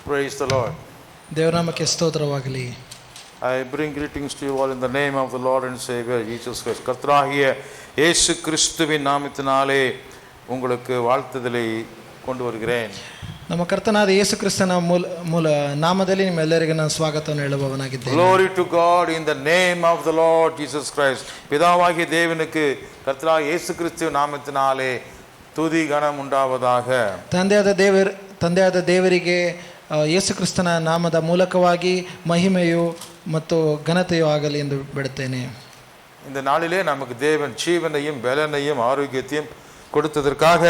Praise the Lord. ದೇವನಾಮಕ್ಕೆ ಸ್ತೋತ್ರವಾಗಲಿ. I bring greetings to you all in the name of the Lord and Savior Jesus Christ. கர்த்தராகிய இயேசு கிறிஸ்துவின் நாமத்தினாலே உங்களுக்கு வாழ்த்துதலை கொண்டு வருகிறேன். ನಮ್ಮ ಕರ್ತನಾದ ಯೇಸು ಕ್ರಿಸ್ತನ ಮೂಲ ನಾಮದಲ್ಲಿ ನಿಮ್ಮೆಲ್ಲರಿಗೂ ನಾನು ಸ್ವಾಗತವನ್ನು ಹೇಳುವವನಾಗಿದ್ದೇನೆ. Glory to God in the name of the Lord Jesus Christ. பிதாவாகிய தேவனுக்கு கர்த்தராகிய இயேசு கிறிஸ்துவின் நாமத்தினாலே துதி கனம் உண்டாவதாக. ತಂದೆಯಾದ ದೇವರಿಗೆ ಯೇಸು ಕ್ರಿಸ್ತನ ನಾಮದ ಮೂಲಕವಾಗಿ ಮಹಿಮೆಯು ಮತ್ತು ಘನತೆಯೂ ಆಗಲಿ ಎಂದು ಬಿಡುತ್ತೇನೆ. இந்த நாளிலே நமக்கு தேவன் ஜீவனையும் பலனையும் ஆரோக்கியத்தையும் கொடுத்ததற்காக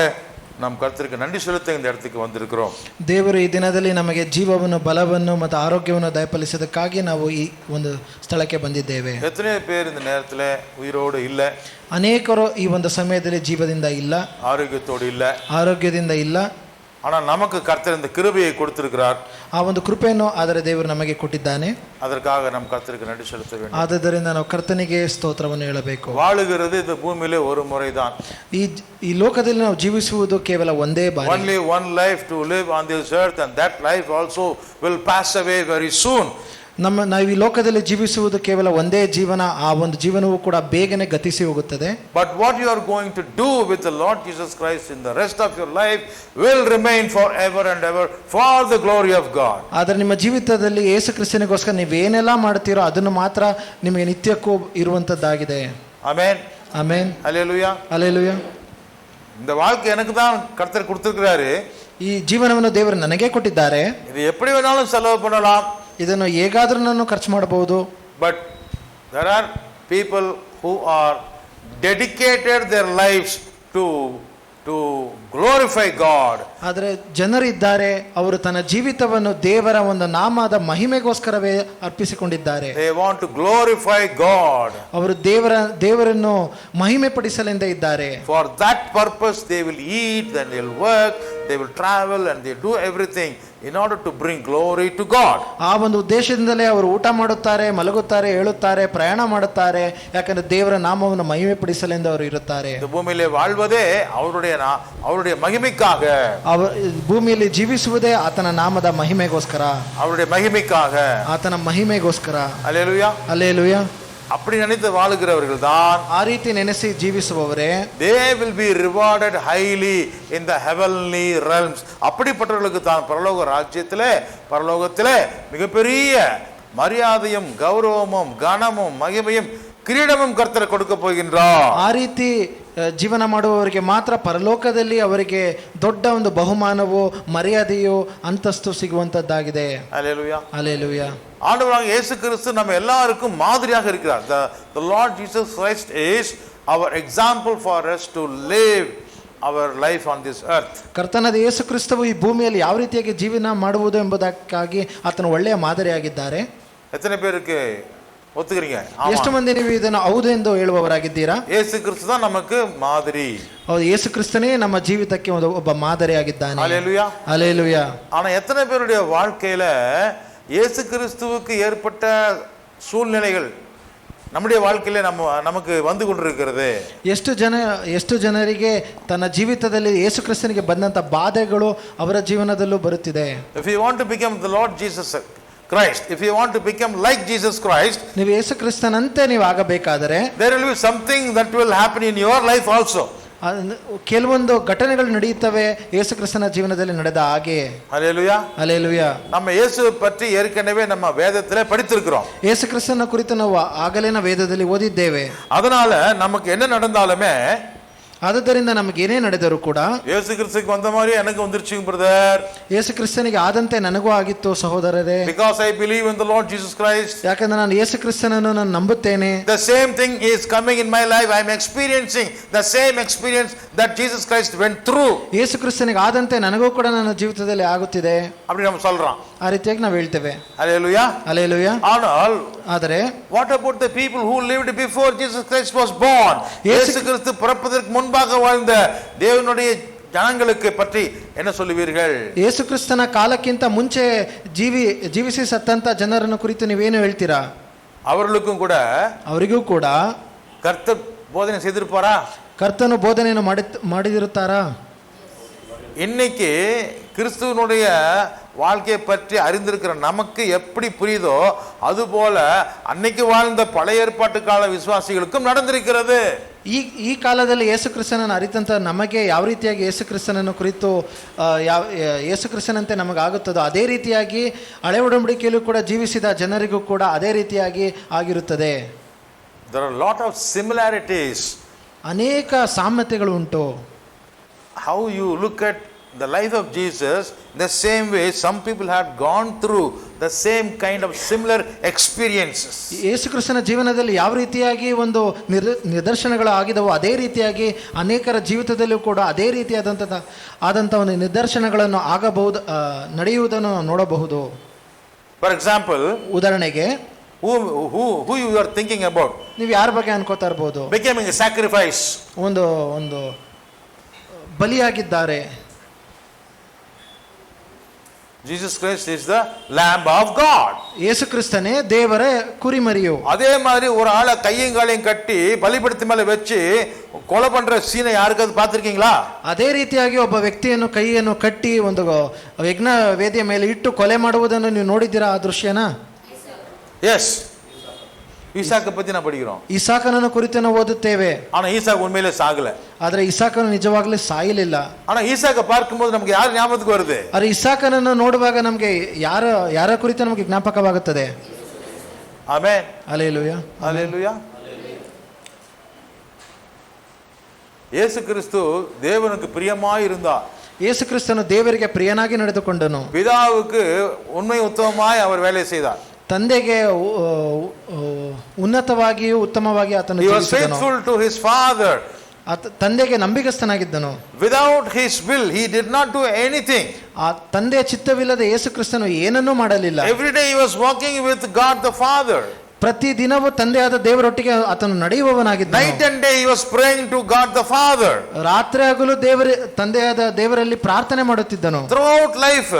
நாம் கர்த்தருக்கு நன்றி செலுத்த இந்த இடத்துக்கு வந்திருக்கிறோம். ದೇವರು ಈ ದಿನದಲ್ಲಿ ನಮಗೆ ಜೀವವನ್ನು ಬಲವನ್ನು ಮತ್ತು ಆರೋಗ್ಯವನ್ನು ದಯಪಾಲಿಸೋದಕ್ಕಾಗಿ ನಾವು ಈ ಒಂದು ಸ್ಥಳಕ್ಕೆ ಬಂದಿದ್ದೇವೆ. எத்தனை பேர் இந்த நேரத்தில் உயிரோடு ಇಲ್ಲ, ಅನೇಕರು ಈ ಒಂದು ಸಮಯದಲ್ಲಿ ಜೀವದಿಂದ ಇಲ್ಲ, ಆರೋಗ್ಯದಿಂದ ಇಲ್ಲ. ஆனால் நமக்கு கர்த்தர் இந்த கிருபையை கொடுத்திருக்கிறார். ಆ ಒಂದು ಕೃಪೆಯನ್ನು ಆದರೆ ದೇವರು ನಮಗೆ ಕೊಟ್ಟಿದ್ದಾನೆ. அதற்காக நாம் கர்த்தருக்கு நன்றி செலுத்த வேண்டும். ಆದ್ದರಿಂದ ನಾವು ಕರ್ತನಿಗೆ ಸ್ತೋತ್ರವನ್ನು ಹೇಳಬೇಕು. வாழுகிறது இந்த பூமியிலே ஒரு முறைதான். ಈ ಲೋಕದಲ್ಲಿ ನಾವು ಜೀವಿಸುವುದು ಕೇವಲ ಒಂದೇ ಬಾರಿ. Only one life to live on this earth, and that life also will pass away very soon. ನಾವು ಈ ಲೋಕದಲ್ಲಿ ಜೀವಿಸುವುದು ಕೇವಲ ಒಂದೇ ಜೀವನ, ಆ ಒಂದು ಜೀವನವು ಕೂಡ ಬೇಗನೆ ಗತಿಸಿ ಹೋಗುತ್ತದೆ. But what you are going to do with the Lord Jesus Christ in the rest of your life will remain forever and ever for the glory of God. ಆದರೆ ನಿಮ್ಮ ಜೀವಿತದಲ್ಲಿ ಯೇಸು ಕ್ರಿಸ್ತನಿಗೋಸ್ಕರ ನೀವೇನೆಲ್ಲ ಮಾಡ್ತೀರೋ ಅದನ್ನು ಮಾತ್ರ ನಿಮಗೆ ನಿತ್ಯಕ್ಕೂ ಇರುವಂತದ್ದಾಗಿದೆ. Amen, amen, hallelujah, hallelujah. இந்த வாழ்க்கை எனக்கு தான் கர்த்தர் கொடுத்திருக்கிறாரு. ಈ ಜೀವನವನ್ನು ದೇವರು ನನಗೆ ಕೊಟ್ಟಿದ್ದಾರೆ. இது எப்படி வேணாலும் செலவு பண்ணலாம், ಇದನ್ನು ಹೇಗಾದ್ರೂ ನಾನು ಖರ್ಚು ಮಾಡಬಹುದು. But there are people who are dedicated their lives to glorify God. ಆದರೆ ಜನರಿದ್ದಾರೆ, ಅವರು ತನ್ನ ಜೀವಿತವನ್ನು ದೇವರ ಒಂದು ನಾಮದ ಮಹಿಮೆಗೋಸ್ಕರವೇ ಅರ್ಪಿಸಿಕೊಂಡಿದ್ದಾರೆ. They want to glorify God. ಅವರು ದೇವರನ್ನು ಮಹಿಮೆ ಪಡಿಸಲೆಂದೇ ಇದ್ದಾರೆ. For that purpose they will eat, then they will work, they will travel, and they do everything in order to bring glory to God. ಆ ಒಂದು ಉದ್ದೇಶದಿಂದಲೇ ಅವರು ಊಟ ಮಾಡುತ್ತಾರೆ, ಮಲಗುತ್ತಾರೆ, ಏಳುತ್ತಾರೆ, ಪ್ರಯಾಣ ಮಾಡುತ್ತಾರೆ. ಯಾಕಂದ್ರೆ ದೇವರ ನಾಮವನ್ನು ಮಹಿಮೆ ಪಡಿಸಲೆಂದು ಅವರು ಇರುತ್ತಾರೆ. இந்த பூமியிலே வாழ்வதே அவருடைய மகிமைக்காக. ಭೂಮಿಯಲ್ಲಿ ಜೀವಿಸುವುದೇ ಆತನ ನಾಮದ ಮಹಿಮೆಗೋಸ್ಕರ, அவருடைய மகிமைக்காக, ಆತನ ಮಹಿಮೆಗೋಸ್ಕರ. அல்லேலூயா, அல்லேಲೂಯಾ. அப்படி நினைத்து வாழுகிறவர்கள் தான், ಆ ರೀತಿ ನೆನೆಸಿ ಜೀವಿಸುವವರೇ, they will be rewarded highly in the heavenly realms. அப்படிப்பட்டவர்களுக்கு தான் பரலோகத்திலே மிகப்பெரிய மரியாதையும் கௌரவமும் கனமும் மகிமையும் கிரீடமும் கர்த்தர் கொடுக்க போகின்றார். ಆ ರೀತಿ ಜೀವನ ಮಾಡುವವರಿಗೆ ಮಾತ್ರ ಪರಲೋಕದಲ್ಲಿ ಅವರಿಗೆ ದೊಡ್ಡ ಒಂದು ಬಹುಮಾನವು, ಮರ್ಯಾದೆಯು, ಅಂತಸ್ತು ಸಿಗುವಂತದ್ದಾಗಿದೆ. அல்லேலூயா, அல்லேலூயா. ஆண்டவராக இயேசு கிறிஸ்து நம்ம எல்லாருக்கும் மாதிரியாக இருக்கிறார். The Lord Jesus Christ is our example for us to live our life on this earth. ಕರ್ತನಾದ ಯೇಸು ಕ್ರಿಸ್ತವು ಈ ಭೂಮಿಯಲ್ಲಿ ಯಾವ ರೀತಿಯಾಗಿ ಜೀವನ ಮಾಡುವುದು ಎಂಬುದಕ್ಕಾಗಿ ಆತನು ಒಳ್ಳೆಯ ಮಾದರಿಯಾಗಿದ್ದಾರೆ. எத்தனை பேருக்கு ஒத்துக்கிறீங்க? ಎಷ್ಟು ಮಂದಿ ನೀವು ಇದನ್ನು ಹೌದು ಎಂದು ಹೇಳುವವರಾಗಿದ್ದೀರಾ? ಯೇಸು ಕ್ರಿಸ್ತ தான் நமக்கு மாதிரி. ಹೌದು, ಯೇಸು ಕ್ರಿಸ್ತನೇ ನಮ್ಮ ಜೀವಿತಕ್ಕೆ ಒಬ್ಬ ಮಾದರಿಯಾಗಿದ್ದಾನೆ. அல்லேலூயா, அல்லேலூயா. ஆனா எத்தனை பேருடைய வாழ்க்கையில இயேசு கிறிஸ்துவுக்கு ஏற்பட்ட சூழ்நிலைகள் நம்முடைய வாழ்க்கையில நமக்கு வந்து கொண்டிருக்கிறது? ಎಷ್ಟು ಜನರಿಗೆ ತನ್ನ ಜೀವಿತದಲ್ಲಿ ಯೇಸು ಕ್ರಿಸ್ತನಿಗೆ ಬಂದಂತ ಬಾಧೆಗಳು ಅವರ ಜೀವನದಲ್ಲೂ ಬರುತ್ತಿದೆ. If you want to become the Lord Jesus Christ, if you want to become like Jesus Christ, ನೀವು ಯೇಸು ಕ್ರಿಸ್ತನಂತೆ ನೀವು ಆಗಬೇಕಾದರೆ there will be something that will happen in your life also. ಕೆಲವೊಂದು ಘಟನೆಗಳು ನಡೆಯುತ್ತವೆ ಯೇಸು ಕ್ರಿಸ್ತನ ಜೀವನದಲ್ಲಿ ನಡೆದ ಹಾಗೆ. அல்லேலூயா, அல்லேலூயா. நம்ம இயேசுவை பற்றி ஏற்கனவே நம்ம வேதத்திலே படித்திருக்கிறோம். ಯೇಸು ಕ್ರಿಸ್ತನ ಕುರಿತು ನಾವು ಆಗಲೇ ವೇದದಲ್ಲಿ ಓದಿದ್ದೇವೆ. அதனால நமக்கு என்ன நடந்தாலுமே, ಆದ್ದರಿಂದ ನಮಗೆ ಏನೇ ನಡೆದರೂ ಕೂಡ ಯೇಸು ಕ್ರಿಸ್ತನಿಗೆ ಬಂದ மாதிரி எனக்கு வந்துருச்சு ಬ್ರದರ್. ಯೇಸು ಕ್ರಿಸ್ತನಿಗೆ ಆದಂತೆ ನನಗೂ ಆಗಿತ್ತು ಸಹೋದರರೇ. Because I believe in the Lord Jesus Christ. ಯಾಕಂದ್ರೆ ನಾನು ಯೇಸು ಕ್ರಿಸ್ತನನ್ನು ನಾನು ನಂಬುತ್ತೇನೆ. The same thing is coming in my life. I am experiencing the same experience that Jesus Christ went through. ಯೇಸು ಕ್ರಿಸ್ತನಿಗೆ ಆದಂತೆ ನನಗೂ ಕೂಡ ನನ್ನ ಜೀವಿತದಲ್ಲಿ ಆಗುತ್ತಿದೆ. அப்படி நம்ம சொல்றோம். ಆ ರೀತಿಯಾಗಿ ನಾವು ಹೇಳ್ತೇವೆ. Hallelujah, hallelujah. ಆದರೆ what about the people who lived before Jesus Christ was born? Yesu Krista பிறப்பதற்கு முன்பாக வாழ்ந்த தேவனுடைய ಜನங்களுக்கு ಪಟ್ಟಿ என்ன சொல்லுவீர்கள்? ಯೇಸು ಕ್ರಿಸ್ತನ ಕಾಲಕ್ಕಿಂತ ಮುಂಚೆ ಜೀವಿಸಿ ಸತ್ತಂತ ಜನರನ್ನು ಕುರಿತು ನೀವೇನು ಹೇಳ್ತೀರಾ? ಅವರಿಗೂ ಕೂಡ ಕರ್ತನ ಬೋಧನೆ செய்திருப்பாரா? ಕರ್ತನು ಬೋಧನೆಯನ್ನು ಮಾಡಿದಿರುತ್ತಾರಾ? இன்னைக்கு கிறிஸ்துவனுடைய வாழ்க்கையை பற்றி அறிந்திருக்கிற நமக்கு எப்படி புரியுதோ அதுபோல அன்னைக்கு வாழ்ந்த பழைய ஏற்பாட்டு கால விசுவாசிகளுக்கும் நடந்திருக்கிறது. ಈ ಕಾಲದಲ್ಲಿ ಯೇಸು ಕ್ರಿಸ್ತನನ್ನು ಅರಿತಂತ ನಮಗೆ ಯಾವ ರೀತಿಯಾಗಿ ಯೇಸು ಕ್ರಿಸ್ತನನ್ನು ಕುರಿತು ಯೇಸು ಕ್ರಿಸ್ತನಂತೆ ನಮಗಾಗುತ್ತದೋ ಅದೇ ರೀತಿಯಾಗಿ ಹಳೆ ಒಡಂಬಡಿಕೆಯಲ್ಲೂ ಕೂಡ ಜೀವಿಸಿದ ಜನರಿಗೂ ಕೂಡ ಅದೇ ರೀತಿಯಾಗಿ ಆಗಿರುತ್ತದೆ. There are a lot of similarities. ಅನೇಕ ಸಾಮ್ಯತೆಗಳು ಉಂಟು. How you look at the life of Jesus, the same way some people had gone through the same kind of similar experiences. ಯೇಸು ಕ್ರಿಸ್ತನ ಜೀವನದಲ್ಲಿ ಯಾವ ರೀತಿಯಾಗಿ ಒಂದು ನಿದರ್ಶನಗಳು ಆಗಿದವೋ ಅದೇ ರೀತಿಯಾಗಿ ಅನೇಕರ ಜೀವಿತದಲ್ಲೂ ಕೂಡ ಅದೇ ಆದಂಥ ಒಂದು ನಿದರ್ಶನಗಳನ್ನು ಆಗಬಹುದು, ನಡೆಯುವುದನ್ನು ನೋಡಬಹುದು. For example, ಉದಾಹರಣೆಗೆ who you are thinking about? ನೀವು ಯಾರ ಬಗ್ಗೆ ಅನ್ಕೋತಾ ಇರ್ಬೋದು? Becoming a sacrifice. ಒಂದು ಬಲಿಯಾಗಿದ್ದಾರೆ. Jesus Christ is the Lamb of God. ಯೇಸು ಕ್ರಿಸ್ತನೇ ದೇವರ ಕುರಿಮರಿಯು. அதே மாதிரி ஒரு ஆளை கையும் காலையும் கட்டி பலிபீடத்து மேல வச்சு கொலை பண்ற சீனை யாருக்காவது பார்த்திருக்கீங்களா? ಅದೇ ರೀತಿಯಾಗಿ ಒಬ್ಬ ವ್ಯಕ್ತಿಯನ್ನು ಕೈಯನ್ನು ಕಟ್ಟಿ ಒಂದು ಯಜ್ಞ ವೇದಿಯ ಮೇಲೆ ಇಟ್ಟು ಕೊಲೆ ಮಾಡುವುದನ್ನು ನೀವು ನೋಡಿದ್ದೀರಾ ಆ ದೃಶ್ಯನ? Yes. ஈசாக்கை பத்தி நான் படிக்கிறோம். ಇಸಾಕನನ್ನು ಕುರಿತು ನಾವು ಓದುತ್ತೇವೆ. ஆனா ஈசாக்கு உண்மையிலே சாகல. ಆದ್ರೆ ಇಸಾಕನು ನಿಜವಾಗ್ಲೂ ಸಾಯಲಿಲ್ಲ. ஆனா ஈசாக்கை பார்க்கும்போது நமக்கு ಯಾರು ஞாபகத்துக்கு வருது? ಆದ್ರೆ ಇಸಾಕನನ್ನು ನೋಡುವಾಗ ನಮಗೆ ಯಾರ ಕುರಿತು ನಮಗೆ ಜ್ಞಾಪಕವಾಗುತ್ತದೆ? Amen. Hallelujah, hallelujah. Yesu Kristu ದೇವனுக்கு பிரியமாய் இருந்தார். ಯೇಸು ಕ್ರಿಸ್ತನು ದೇವರಿಗೆ ಪ್ರಿಯನಾಗಿ ನಡೆದುಕೊಂಡನು. பிதாவுக்கு உண்மை உத்தமமாய் அவர் வேலை செய்தார். ತಂದೆಗೆ ಉನ್ನತವಾಗಿಯೂ ಉತ್ತಮವಾಗಿ ಆತನು He was faithful to his father. ತಂದೆಗೆ ನಂಬಿಗಸ್ತನಾಗಿದ್ದನು. Without his will he did not do anything. ಆ ತಂದೆಯ ಚಿತ್ತವಿಲ್ಲದೆ ಯೇಸು ಕ್ರಿಸ್ತನು ಏನನ್ನೂ ಮಾಡಲಿಲ್ಲ. Every day he was walking with God the Father. ಪ್ರತಿ ದಿನವೂ ತಂದೆಯಾದ ದೇವರೊಟ್ಟಿಗೆ ಆತನು ನಡೆಯುವವನಾಗಿದ್ದನು. Night and day he was praying to God the Father. ರಾತ್ರಿ ಹಗಲು ತಂದೆಯಾದ ದೇವರಲ್ಲಿ ಪ್ರಾರ್ಥನೆ ಮಾಡುತ್ತಿದ್ದನು. Throughout life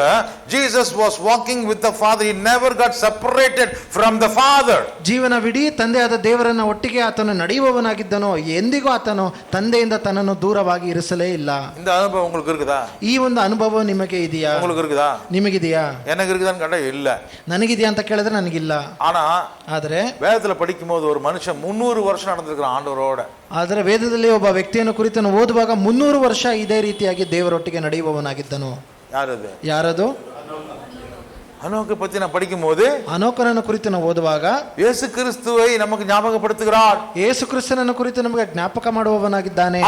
Jesus was walking with the Father. He never got separated from the Father. ಜೀವನವಿಡೀ ತಂದೆಯಾದ ದೇವರನ್ನ ಒಟ್ಟಿಗೆ ಆತನು ನಡೆಯುವವನಾಗಿದ್ದನು. ಎಂದಿಗೂ ಆತನು ತಂದೆಯಿಂದ ತನ್ನನ್ನು ದೂರವಾಗಿ ಇರಿಸಲೇ ಇಲ್ಲ. இந்த அனுபவம் உங்களுக்கு இருக்குதா? ಈ ಒಂದು ಅನುಭವ ನಿಮಗೆ ಇದೆಯಾ? உங்களுக்கு இருக்குதா? ನಿಮಗಿದೆಯಾ? எனக்கு இருக்குதான்னு கேட்டா இல்ல. ನನಗಿದೆಯಾ ಅಂತ ಕೇಳಿದ್ರೆ ನನಗಿಲ್ಲ. ஆனா வேதத்துல படிக்கும்போது ஒரு மனுஷன் 300 வருஷம் நடந்திருக்கிறான் ஆண்டவரோட. ಆದರೆ ವೇದದಲ್ಲಿ ಒಬ್ಬ ವ್ಯಕ್ತಿಯನ್ನು ಕುರಿತು ಓದುವಾಗ 300 ವರ್ಷ ಇದೇ ರೀತಿಯಾಗಿ ದೇವರೊಟ್ಟಿಗೆ ನಡೆಯುವವನಾಗಿದ್ದನು. ಯಾರದು? அனோக்கை பத்தி நான் படிக்கும்போது ಅನೋಕನನ್ನು ಕುರಿತು ನಾವು ಓದುವಾಗ ಯೇಸು ಕ್ರಿಸ್ತುவை நமக்கு ஞாபகப்படுத்துகிறார். ಯೇಸು ಕ್ರಿಸ್ತನನ್ನು ಕುರಿತು ನಮಗೆ ಜ್ಞಾಪಕ ಮಾಡುವವನಾಗಿದ್ದಾನೆ.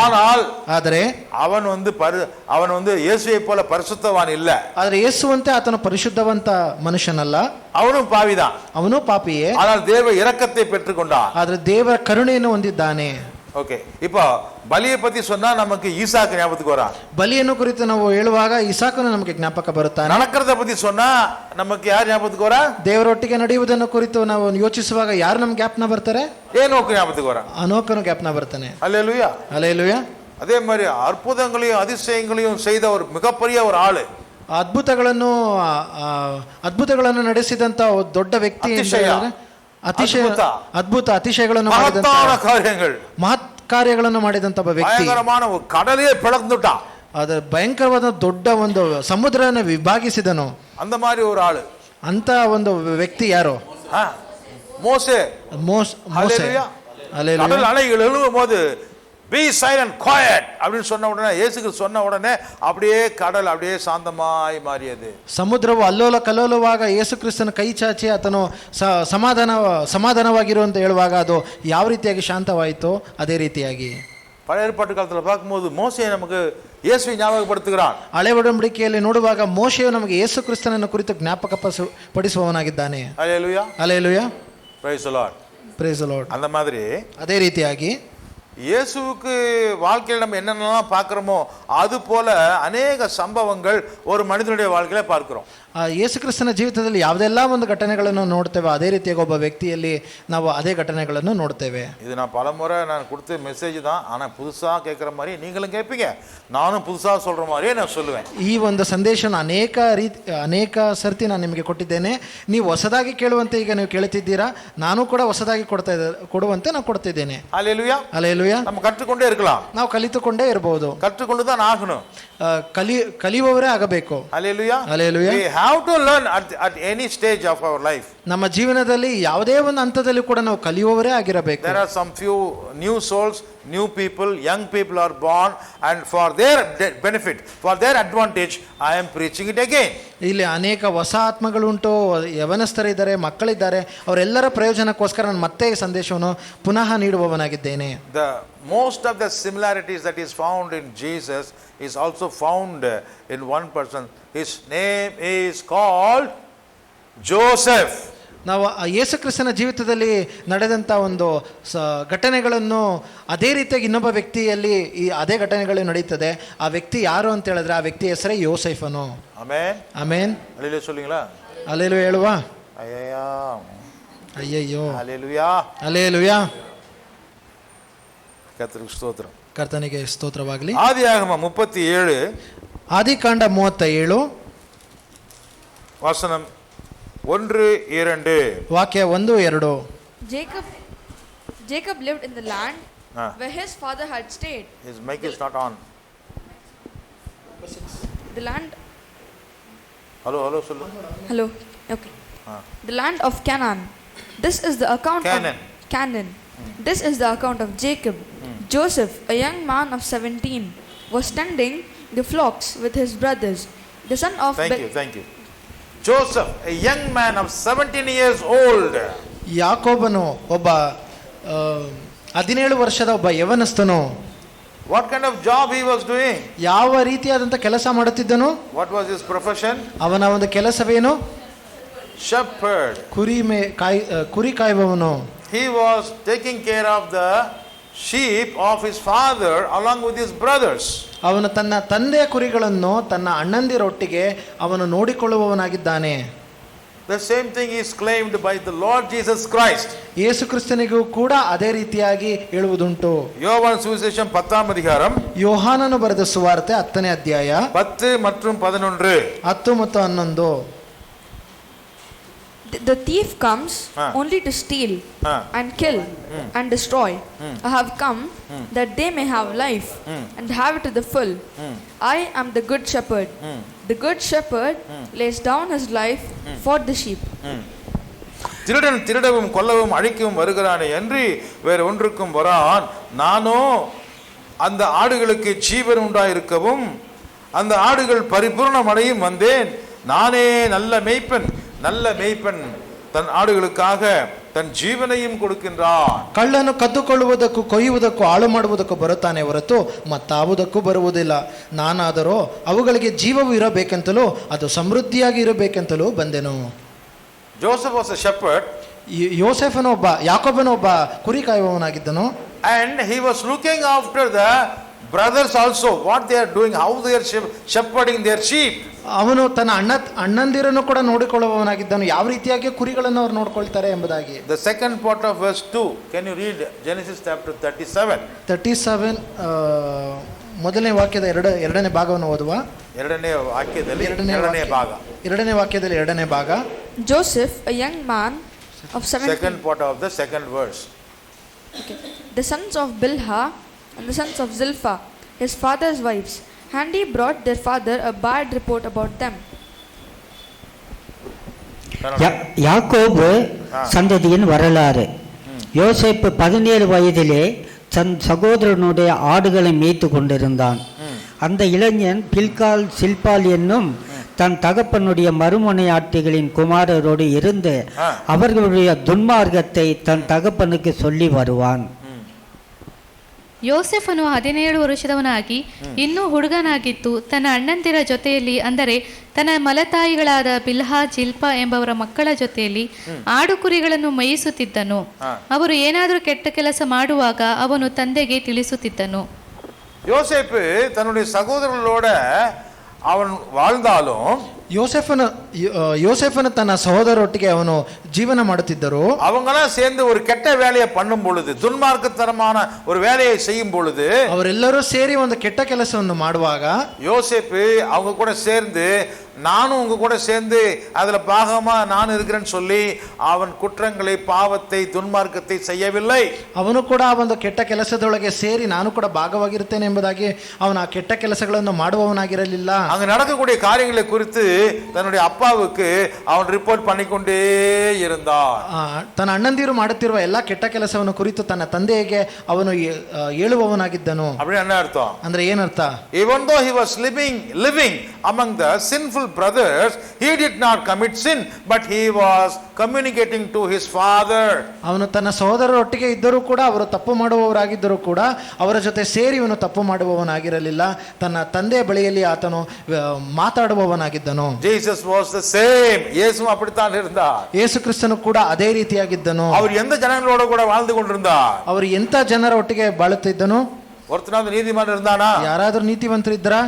ಆದರೆ ಅವನು ಯೇಸುவை போல பரிசுத்தவான் இல்ல. ಆದರೆ ಯೇಸುವಂತೆ ಆತನು ಪರಿಶುದ್ಧವಂತ ಮನುಷ್ಯನಲ್ಲ. ಅವನು ಪಾಪಿதான். ಅವನು ಪಾಪಿಯೇ. ஆனால் தேவ இரக்கத்தை பெற்றுக்கொண்டான். ಆದರೆ ದೇವರ ಕರುಣೆಯನ್ನು ಹೊಂದಿದ್ದಾನೆ. ಓಕೆ, இப்போ ಬಲಿಯ ಪತಿ சொன்னா நமக்கு ஈசாக்கு ஞாபகத்துக்கு வரா. ಬಲಿಯನ್ನು ಕುರಿತು ನಾವು ಹೇಳುವಾಗ ಇಸಾಕನು ನಮಗೆ ಜ್ಞಾಪಕ ಬರುತ್ತಾನೆ. நடக்கிறத பத்தி சொன்னா நமக்கு ಯಾರು ஞாபகத்துக்கு வரா? ದೇವರೊಟ್ಟಿಗೆ ನಡೆಯುವುದನ್ನು ಕುರಿತು ನಾವು ಯೋಚಿಸುವಾಗ ಯಾರು ನಮ್ಗೆ ಜ್ಞಾಪನ ಬರ್ತಾರೆ? ಏನೋಕ ஞாபகத்துக்கு வரா? ಅನೋಕನು ಜ್ಞಾಪನ ಬರ್ತಾನೆ. ஹல்லேலூயா, ஹல்லேலூயா. அதே மாதிரி அற்புதங்களையும் அதிசயங்களையும் செய்த ஒரு மிகப்பெரிய ஒரு ஆளு. ಅದ್ಭುತಗಳನ್ನು ನಡೆಸಿದಂತ ದೊಡ್ಡ ವ್ಯಕ್ತಿ ಅತಿಶಯಗಳನ್ನು ಮಹತ್ ಕಾರ್ಯಗಳನ್ನು ಮಾಡಿದಂತ ಒಬ್ಬ ವ್ಯಕ್ತಿ. ಕಡಲೇ ಬೆಳಗ್ದುಟ, ಅದರ ಭಯಂಕರವಾದ ದೊಡ್ಡ ಒಂದು ಸಮುದ್ರನ ವಿಭಾಗಿಸಿದನು. அந்த மாதிரி ஒரு ஆளு. ಅಂತ ಒಂದು ವ್ಯಕ್ತಿ ಯಾರು? ಮೋಸೆ. கடல் அலைகள் எழும்போது be silent, quiet அப்படின்னு சொன்ன உடனே, இயேசுக்கு சொன்ன உடனே அப்படியே கடல் அப்படியே ಶಾಂತಮಾಯಿ ಮಾರಿಯது. ಸಮುದ್ರವು ಅಲ್ಲೋಲ ಕಲ್ಲೋಲವಾಗ ಯೇಸು ಕ್ರಿಸ್ತನ ಕೈ ಚಾಚಿ ಆತನು ಸಮಾಧಾನವಾಗಿರುವಂತ ಹೇಳುವಾಗ ಅದು ಯಾವ ರೀತಿಯಾಗಿ ಶಾಂತವಾಯಿತು ಅದೇ ರೀತಿಯಾಗಿ பழைய ஏற்பாட்டு காலத்தில் பார்க்கும்போது மோசே நமக்கு இயேசுவை ஞாபகப்படுத்துகிறான். ಹಳೆ ಒಡಂಬಡಿಕೆಯಲ್ಲಿ ನೋಡುವಾಗ ಮೋಶೆಯು ನಮಗೆ ಯೇಸು ಕ್ರಿಸ್ತನನ್ನು ಕುರಿತು ಜ್ಞಾಪಕ ಪಡಿಸುವವನಾಗಿದ್ದಾನೆ. ஹல்லேலூயா, ஹல்லேலூயா, praise the Lord, praise the Lord. அந்த மாதிரி ಅದೇ ರೀತಿಯಾಗಿ இயேசுவுக்கு வாழ்க்கையில் நம்ம என்னென்னலாம் பார்க்குறோமோ அது போல அநேக சம்பவங்கள் ஒரு மனிதனுடைய வாழ்க்கையில பார்க்கிறோம். ಯೇಸು ಕ್ರಿಸ್ತನ ಜೀವಿತದಲ್ಲಿ ಯಾವುದೆಲ್ಲ ಒಂದು ಘಟನೆಗಳನ್ನು ನೋಡ್ತೇವೆ, ಅದೇ ರೀತಿಯಾಗಿ ಒಬ್ಬ ವ್ಯಕ್ತಿಯಲ್ಲಿ ನಾವು ಅದೇ ಘಟನೆಗಳನ್ನು ನೋಡ್ತೇವೆ. இது நான் பலமுறை நான் கொடுத்த மெசேஜ் தான். ஆனால் புதுசாக கேட்குற மாதிரி நீங்களும் கேட்பீங்க, நானும் புதுசாக சொல்கிற மாதிரியே நான் சொல்லுவேன். ಈ ಒಂದು ಸಂದೇಶನ ಅನೇಕ ಸರ್ತಿ ನಾನು ನಿಮಗೆ ಕೊಟ್ಟಿದ್ದೇನೆ. ನೀವು ಹೊಸದಾಗಿ ಕೇಳುವಂತೆ ಈಗ ನೀವು ಕೇಳುತ್ತಿದ್ದೀರಾ, ನಾನು ಕೂಡ ಹೊಸದಾಗಿ ಕೊಡುವಂತೆ ನಾನು ಕೊಡ್ತಿದ್ದೇನೆ. அல்லேலூயா. ಅಲ್ಲೇಲೂಯಾ. நம்ம கற்றுக்கொண்டே இருக்கலாம், ನಾವು ಕಲಿತುಕೊಂಡೇ ಇರಬಹುದು, கற்றுக்கொண்டு தான் ஆகணும். ಕಲಿಯುವವರೇ ಆಗಬೇಕು. அல்லேலூயா. Alleluia. We have to learn at any stage of our life. ನಮ್ಮ ಜೀವನದಲ್ಲಿ ಯಾವುದೇ ಒಂದು ಹಂತದಲ್ಲಿ ಕೂಡ ನಾವು ಕಲಿಯುವವರೇ ಆಗಿರಬೇಕು. There are some few new souls, new people, young people are born, and for their benefit, for their advantage, I am preaching it again. ಇಲ್ಲಿ ಅನೇಕ ಹೊಸ ಆತ್ಮಗಳುಂಟು, ಯವನಸ್ಥರಿದ್ದಾರೆ, ಮಕ್ಕಳಿದ್ದಾರೆ, ಅವರೆಲ್ಲರ ಪ್ರಯೋಜನಕ್ಕೋಸ್ಕರ ನಾನು ಮತ್ತೆ ಈ ಸಂದೇಶವನ್ನು ಪುನಃ ನೀಡುವವನಾಗಿದ್ದೇನೆ. The most of the similarities that is found in Jesus is also found in one person. His name is called Joseph. ನಾವು ಯೇಸು ಕ್ರಿಸ್ತನ ಜೀವಿತದಲ್ಲಿ ನಡೆದಂಥ ಒಂದು ಘಟನೆಗಳನ್ನು ಅದೇ ರೀತಿಯಾಗಿ ಇನ್ನೊಬ್ಬ ವ್ಯಕ್ತಿಯಲ್ಲಿ ಈ ಅದೇ ಘಟನೆಗಳು ನಡೀತದೆ. ಆ ವ್ಯಕ್ತಿ ಯಾರು ಅಂತ ಹೇಳಿದ್ರೆ ಆ ವ್ಯಕ್ತಿ ಹೆಸರೇ ಯೋಸೇಫನು. ಆಮೆನ್. ಆಮೆನ್. அல்லேலூயா சொல்லுங்களா? அல்லேலூயா ಹೇಳುವ. ಅಯ್ಯಯ್ಯೋ. ಅಯ್ಯಯ್ಯೋ. அல்லேலூயா. அல்லேಲೂಯಾ. ಕರ್ತನಿಗೆ ಸ್ತೋತ್ರ. ಕರ್ತನಿಗೆ ಸ್ತೋತ್ರವಾಗಲಿ. ಆದಿಯಾಗಮ 37 ಆದಿಕಾಂಡ 37 ವಚನ 1-2 ವಾಕ್ಯ 1-2. Jacob lived in the land where his father had stayed. His mic is not on. The land. Hello sollu. Hello. Okay. The land of Canaan. This is the account of Canaan. This is the account of Jacob. Joseph, a young man of 17, was tending the flocks with his brothers. The son of Thank you. Joseph, a young man of 17 years old. ಯಾಕೋಬನು ಒಬ್ಬ 17 ವರ್ಷದ ಒಬ್ಬ ಯವನಸ್ಥನು. What kind of job he was doing? ಯಾವ ರೀತಿಯಾದಂಥ ಕೆಲಸ ಮಾಡುತ್ತಿದ್ದನು? What was his profession? ಅವನ ಒಂದು ಕೆಲಸವೇನು? Shepherd. ಕುರಿ ಕಾಯುವವನು. He was taking care of the sheep of his father along with his brothers. ಅವನು ತನ್ನ ತಂದೆಯ ಕುರಿಗಳನ್ನು ತನ್ನ ಅಣ್ಣಂದಿರೊಟ್ಟಿಗೆ ಅವನು ನೋಡಿಕೊಳ್ಳುವವನಾಗಿದ್ದಾನೆ. The same thing is claimed by the Lord Jesus Christ. ಯೇಸು ಕ್ರಿಸ್ತನಿಗೂ ಕೂಡ ಅದೇ ರೀತಿಯಾಗಿ ಹೇಳುವುದುಂಟು. யோவான் சுவிசேஷம் 10ஆம் அதிகாரம், ಯೋಹಾನನು ಬರೆದ ಸುವಾರ್ತೆ 10ನೇ ಅಧ್ಯಾಯ 10 மற்றும் 11. 10 ಮತ್ತು 11. The thief comes only to steal and kill and destroy. I have come that they may have life and have it to the full. I am the good shepherd. The good shepherd lays down his life for the sheep. திருடன் திருடவும் கொல்லவும் அழிக்கவும் வருகிறானே அன்றி வேற ஒன்றுக்கும் வரான். நானோ அந்த ஆடுகளுக்கு ஜீவன் உண்டாயிருக்கவும் அந்த ஆடுகள் பரிபூர்ணம் அடையும் வந்தேன். நானே நல்ல மேய்ப்பன் தன் ஆடுகளுக்காக ತನ್ನ ಜೀವನೆಯನ್ನು ಕೊಡುಕಿಂದ್ರಾನ್. ಕಳ್ಳನು ಕದ್ದುಕೊಳ್ಳುವುದಕ್ಕೂ ಕೊಯ್ಯುವುದಕ್ಕೂ ಹಾಳು ಮಾಡುವುದಕ್ಕೂ ಬರುತ್ತಾನೆ ಹೊರತು ಮತ್ತಾವುದಕ್ಕೂ ಬರುವುದಿಲ್ಲ. ನಾನಾದರೋ ಅವುಗಳಿಗೆ ಜೀವವು ಇರಬೇಕೆಂತಲೂ ಅದು ಸಮೃದ್ಧಿಯಾಗಿ ಇರಬೇಕೆಂತಲೂ ಬಂದೆನು. Joseph was a shepherd. ಯೋಸೆಫನು ಯಾಕೋಬನು ಒಬ್ಬ ಕುರಿ ಕಾಯುವವನಾಗಿದ್ದನು. And he was looking after the brothers also, what they are doing, how they are shepherding their sheep. ಅವನು ತನ್ನ ಅಣ್ಣಂದಿರನ್ನು ಕೂಡ ನೋಡಿಕೊಳ್ಳುವವನಾಗಿದ್ದನು, ಯಾವ ರೀತಿಯಾಗಿ ಕುರಿಗಳನ್ನು ಅವರು ನೋಡ್ಕೊಳ್ತಾರೆ ಎಂಬುದಾಗಿ. The second part of verse 2, can you read Genesis chapter 37? ಮೊದಲನೇ ವಾಕ್ಯದ ಎರಡನೇ ಭಾಗವನ್ನು ಓದುವ. ಎರಡನೇ ವಾಕ್ಯದಲ್ಲಿ ಎರಡನೇ ಭಾಗ. Joseph, a young man of 17. Second part of the second verse. Okay. The sons of Bilhah and the sons of Zilpah, his father's wives, and he brought their father a bad report about them. யாக்கோபு சந்ததியின் வரலாறு. யோசேப்பு 17 வயதிலே தன் சகோதரனுடைய ஆடுகளை மேய்த்து கொண்டிருந்தான். அந்த இளைஞன் பில்கால் சில்பால் என்னும் தன் தகப்பனுடைய மறுமனையாட்டிகளின் குமாரரோடு இருந்து அவர்களுடைய துன்மார்க்கத்தை தன் தகப்பனுக்கு சொல்லி வருவான். ಯೋಸೆಫನು 17 ವರ್ಷದವನಾಗಿ ಇನ್ನೂ ಹುಡುಗನಾಗಿದ್ದು ತನ್ನ ಅಣ್ಣಂದಿರ ಜೊತೆಯಲ್ಲಿ, ಅಂದರೆ ತನ್ನ ಮಲತಾಯಿಗಳಾದ ಬಿಲ್ಹಾ ಜಿಲ್ಪಾ ಎಂಬವರ ಮಕ್ಕಳ ಜೊತೆಯಲ್ಲಿ ಆಡು ಕುರಿಗಳನ್ನು ಮೇಯಿಸುತ್ತಿದ್ದನು. ಅವರು ಏನಾದರೂ ಕೆಟ್ಟ ಕೆಲಸ ಮಾಡುವಾಗ ಅವನು ತಂದೆಗೆ ತಿಳಿಸುತ್ತಿದ್ದನು. யோசேப்பு தன்னுடைய சகோதரர்களோட அவன் வாழ்ந்தாலும் ಯೋಸೇಫನು ತನ್ನ ಸಹೋದರರೊಟ್ಟಿಗೆ ಅವನು ಜೀವನ ಮಾಡುತ್ತಿದ್ದರು. அவங்கெல்லாம் சேர்ந்து ஒரு கெட்ட வேலையை பண்ணும் பொழுது, துன்மார்க்கத்தனமான ஒரு வேலையை செய்யும் பொழுது, ಅವರೆಲ್ಲರೂ ಸೇರಿ ಒಂದು ಕೆಟ್ಟ ಕೆಲಸವನ್ನು ಮಾಡುವಾಗ யோசேப்பு அவங்க கூட சேர்ந்து, நானும் உங்க கூட சேர்ந்து அதுல பாகமா நான் இருக்கிறேன்னு சொல்லி அவன் குற்றங்களை, பாவத்தை, துன்மார்க்கத்தை செய்யவில்லை. ಅವನು ಕೂಡ ಆ ಒಂದು ಕೆಟ್ಟ ಕೆಲಸದೊಳಗೆ ಸೇರಿ ನಾನು ಕೂಡ ಭಾಗವಾಗಿರುತ್ತೇನೆ ಎಂಬುದಾಗಿ ಅವನು ಆ ಕೆಟ್ಟ ಕೆಲಸಗಳನ್ನು ಮಾಡುವವನಾಗಿರಲಿಲ್ಲ. அங்க நடக்கக்கூடிய காரியங்களை குறித்து தன்னுடைய அப்பாவுக்கு அவன் ரிப்போர்ட் பண்ணிக்கொண்டே இருந்தான். ತನ್ನ ಅಣ್ಣಂದಿರು ಮಾಡುತ್ತಿರುವ ಎಲ್ಲಾ ಕೆಟ್ಟ ಕೆಲಸವನ್ನು ಕುರಿತು ತನ್ನ ತಂದೆಗೆ ಅವನು ಹೇಳುವವನಾಗಿದ್ದನು. அப்படி என்ன அர்த்தம்? ಅಂದ್ರೆ ಏನರ್ಥ? Even though he was living among the sinful brothers, he did not commit sin, but he was communicating to his father. ಅವನು ತನ್ನ ಸಹೋದರರೊಟ್ಟಿಗೆ ಇದ್ದರೂ ಕೂಡ ಅವರು ತಪ್ಪು ಮಾಡುವವರಾಗಿದ್ದರೂ ಕೂಡ ಅವರ ಜೊತೆ ಸೇರಿ ಇವನು ತಪ್ಪು ಮಾಡುವವನಾಗಿರಲಿಲ್ಲ. ತನ್ನ ತಂದೆಯ ಬಳಿಯಲ್ಲಿ ಆತನು ಮಾತಾಡುವವನಾಗಿದ್ದನು. Jesus was the same. ಯೇಸು அப்படித்தான் இருந்தார். ಯೇಸು ಕ್ರಿಸ್ತನು ಕೂಡ ಅದೇ ರೀತಿಯಾಗಿದ್ದನು. அவர் எந்த ஜனங்களோட கூட வாழ்ந்து கொண்டிருந்தார்? ಅವರು ಎಂತ ಜನರ ಒಟ್ಟಿಗೆ ಬಾಳುತ್ತಿದ್ದನು? ஒருத்தனாவது நீதிமான் இருந்தானா? ಯಾರಾದರೂ ನೀತಿವಂತರಿದ್ರಾ?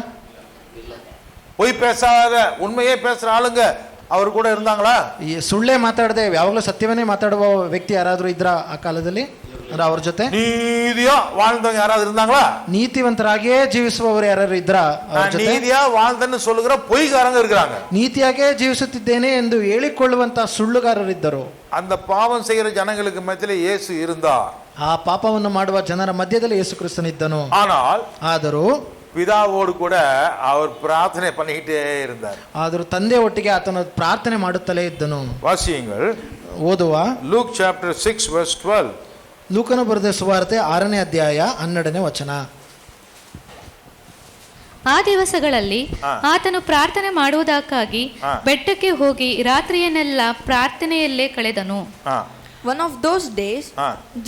பொய் பேசாத உண்மையே பேசுற ஆளுங்க ಅವರು ಕೂಡ இருந்தாங்களா? ಸುಳ್ಳೇ ಮಾತಾಡದೆ ಯಾವಾಗಲೂ ಸತ್ಯವನ್ನೇ ಮಾತಾಡುವ ವ್ಯಕ್ತಿ ಯಾರಾದರೂ ಇದ್ರಾ ಆ ಕಾಲದಲ್ಲಿ? ಅವ್ರ ಜೊತೆ நீதியா வாழ்ந்தவங்க யாராவது இருந்தாங்களா? ನೀತಿವಂತರಾಗಿಯೇ ಜೀವಿಸುವವರು ಯಾರು ಇದ್ರಾ? நீதியா வாழ்ந்தன்னு சொல்லுகிற பொய்காரங்க இருக்கிறாங்க. ನೀತಿಯಾಗೇ ಜೀವಿಸುತ್ತಿದ್ದೇನೆ ಎಂದು ಹೇಳಿಕೊಳ್ಳುವಂತ ಸುಳ್ಳುಗಾರರಿದ್ದರು. அந்த பாவம் செய்கிற ஜனங்களுக்கு மத்தியிலே இயேசு இருந்தார். ಆ ಪಾಪವನ್ನು ಮಾಡುವ ಜನರ ಮಧ್ಯದಲ್ಲಿ ಯೇಸು ಕ್ರಿಸ್ತನಿದ್ದನು. ಆದರೂ பிதாவோடு கூட அவர் பிரார்த்தனை பண்ணிக்கிட்டே இருந்தார். ಆದರೂ ತಂದೆ ಒಟ್ಟಿಗೆ ಆತನು ಪ್ರಾರ್ಥನೆ ಮಾಡುತ್ತಲೇ ಇದ್ದನು. ವಾಸಿಯುங்கள். ಓದುವ ಲೂಕ್ ಚಾಪ್ಟರ್ 6 verse 12. ಲೂಕನ ಬರೆದ ಸುವಾರ್ತೆ 6ನೇ ಅಧ್ಯಾಯ 12ನೇ ವಚನ. ಆ ದಿವಸಗಳಲ್ಲಿ ಆತನು ಪ್ರಾರ್ಥನೆ ಮಾಡುವುದಕ್ಕಾಗಿ ಬೆಟ್ಟಕ್ಕೆ ಹೋಗಿ ರಾತ್ರಿಯನ್ನೆಲ್ಲ ಪ್ರಾರ್ಥನೆಯಲ್ಲೇ ಕಳೆದನು. One of those days,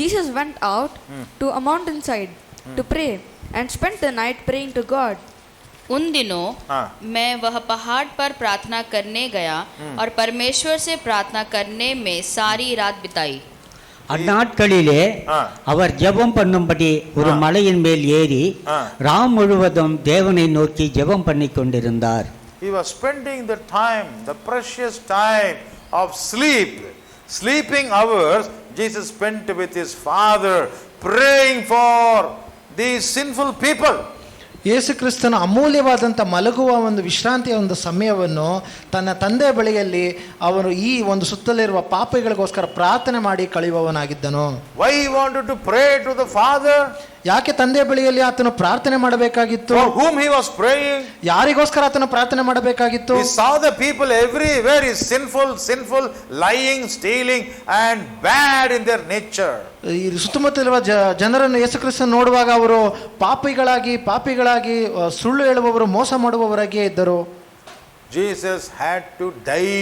Jesus went out to a mountainside to pray and spent the night praying to God. उन दिनों मैं वह पहाड़ पर प्रार्थना करने गया और परमेश्वर से प्रार्थना करने में सारी रात बिताई. அந்நாட்களிலே அவர் ஜெபம் பண்ணும்படி ஒரு மலையின் மேல் ஏறி ராம் முழுவதும் தேவனை நோக்கி ஜெபம் பண்ணி கொண்டிருந்தார். He was spending the time, the precious time of sleeping hours. Jesus spent with his father praying for these sinful people. ಯೇಸು ಕ್ರಿಸ್ತನ ಅಮೂಲ್ಯವಾದಂಥ ಮಲಗುವ ಒಂದು ವಿಶ್ರಾಂತಿಯ ಒಂದು ಸಮಯವನ್ನು ತನ್ನ ತಂದೆಯ ಬಳಿಯಲ್ಲಿ ಅವನು ಈ ಒಂದು ಸುತ್ತಲಿರುವ ಪಾಪಿಗಳಿಗೋಸ್ಕರ ಪ್ರಾರ್ಥನೆ ಮಾಡಿ ಕಳೆಯುವವನಾಗಿದ್ದನು. Why he wanted to pray to the Father? ಯಾಕೆ ತಂದೆಯ ಬಳಿಯಲ್ಲಿ ಆತನು ಪ್ರಾರ್ಥನೆ ಮಾಡಬೇಕಾಗಿತ್ತು? For whom he was praying? ಯಾರಿಗೋಸ್ಕರ ಆತನು ಪ್ರಾರ್ಥನೆ ಮಾಡಬೇಕಾಗಿತ್ತು? He saw the people everywhere is sinful, lying, stealing and bad in their nature. ಈ ಸುತ್ತಮುತ್ತಲಿರುವ ಜನರನ್ನು ಯೇಸು ಕ್ರಿಸ್ತನು ನೋಡುವಾಗ ಅವರು ಪಾಪಿಗಳಾಗಿ ಸುಳ್ಳು ಹೇಳುವವರು, ಮೋಸ ಮಾಡುವವರಾಗಿಯೇ ಇದ್ದರು. Jesus had to die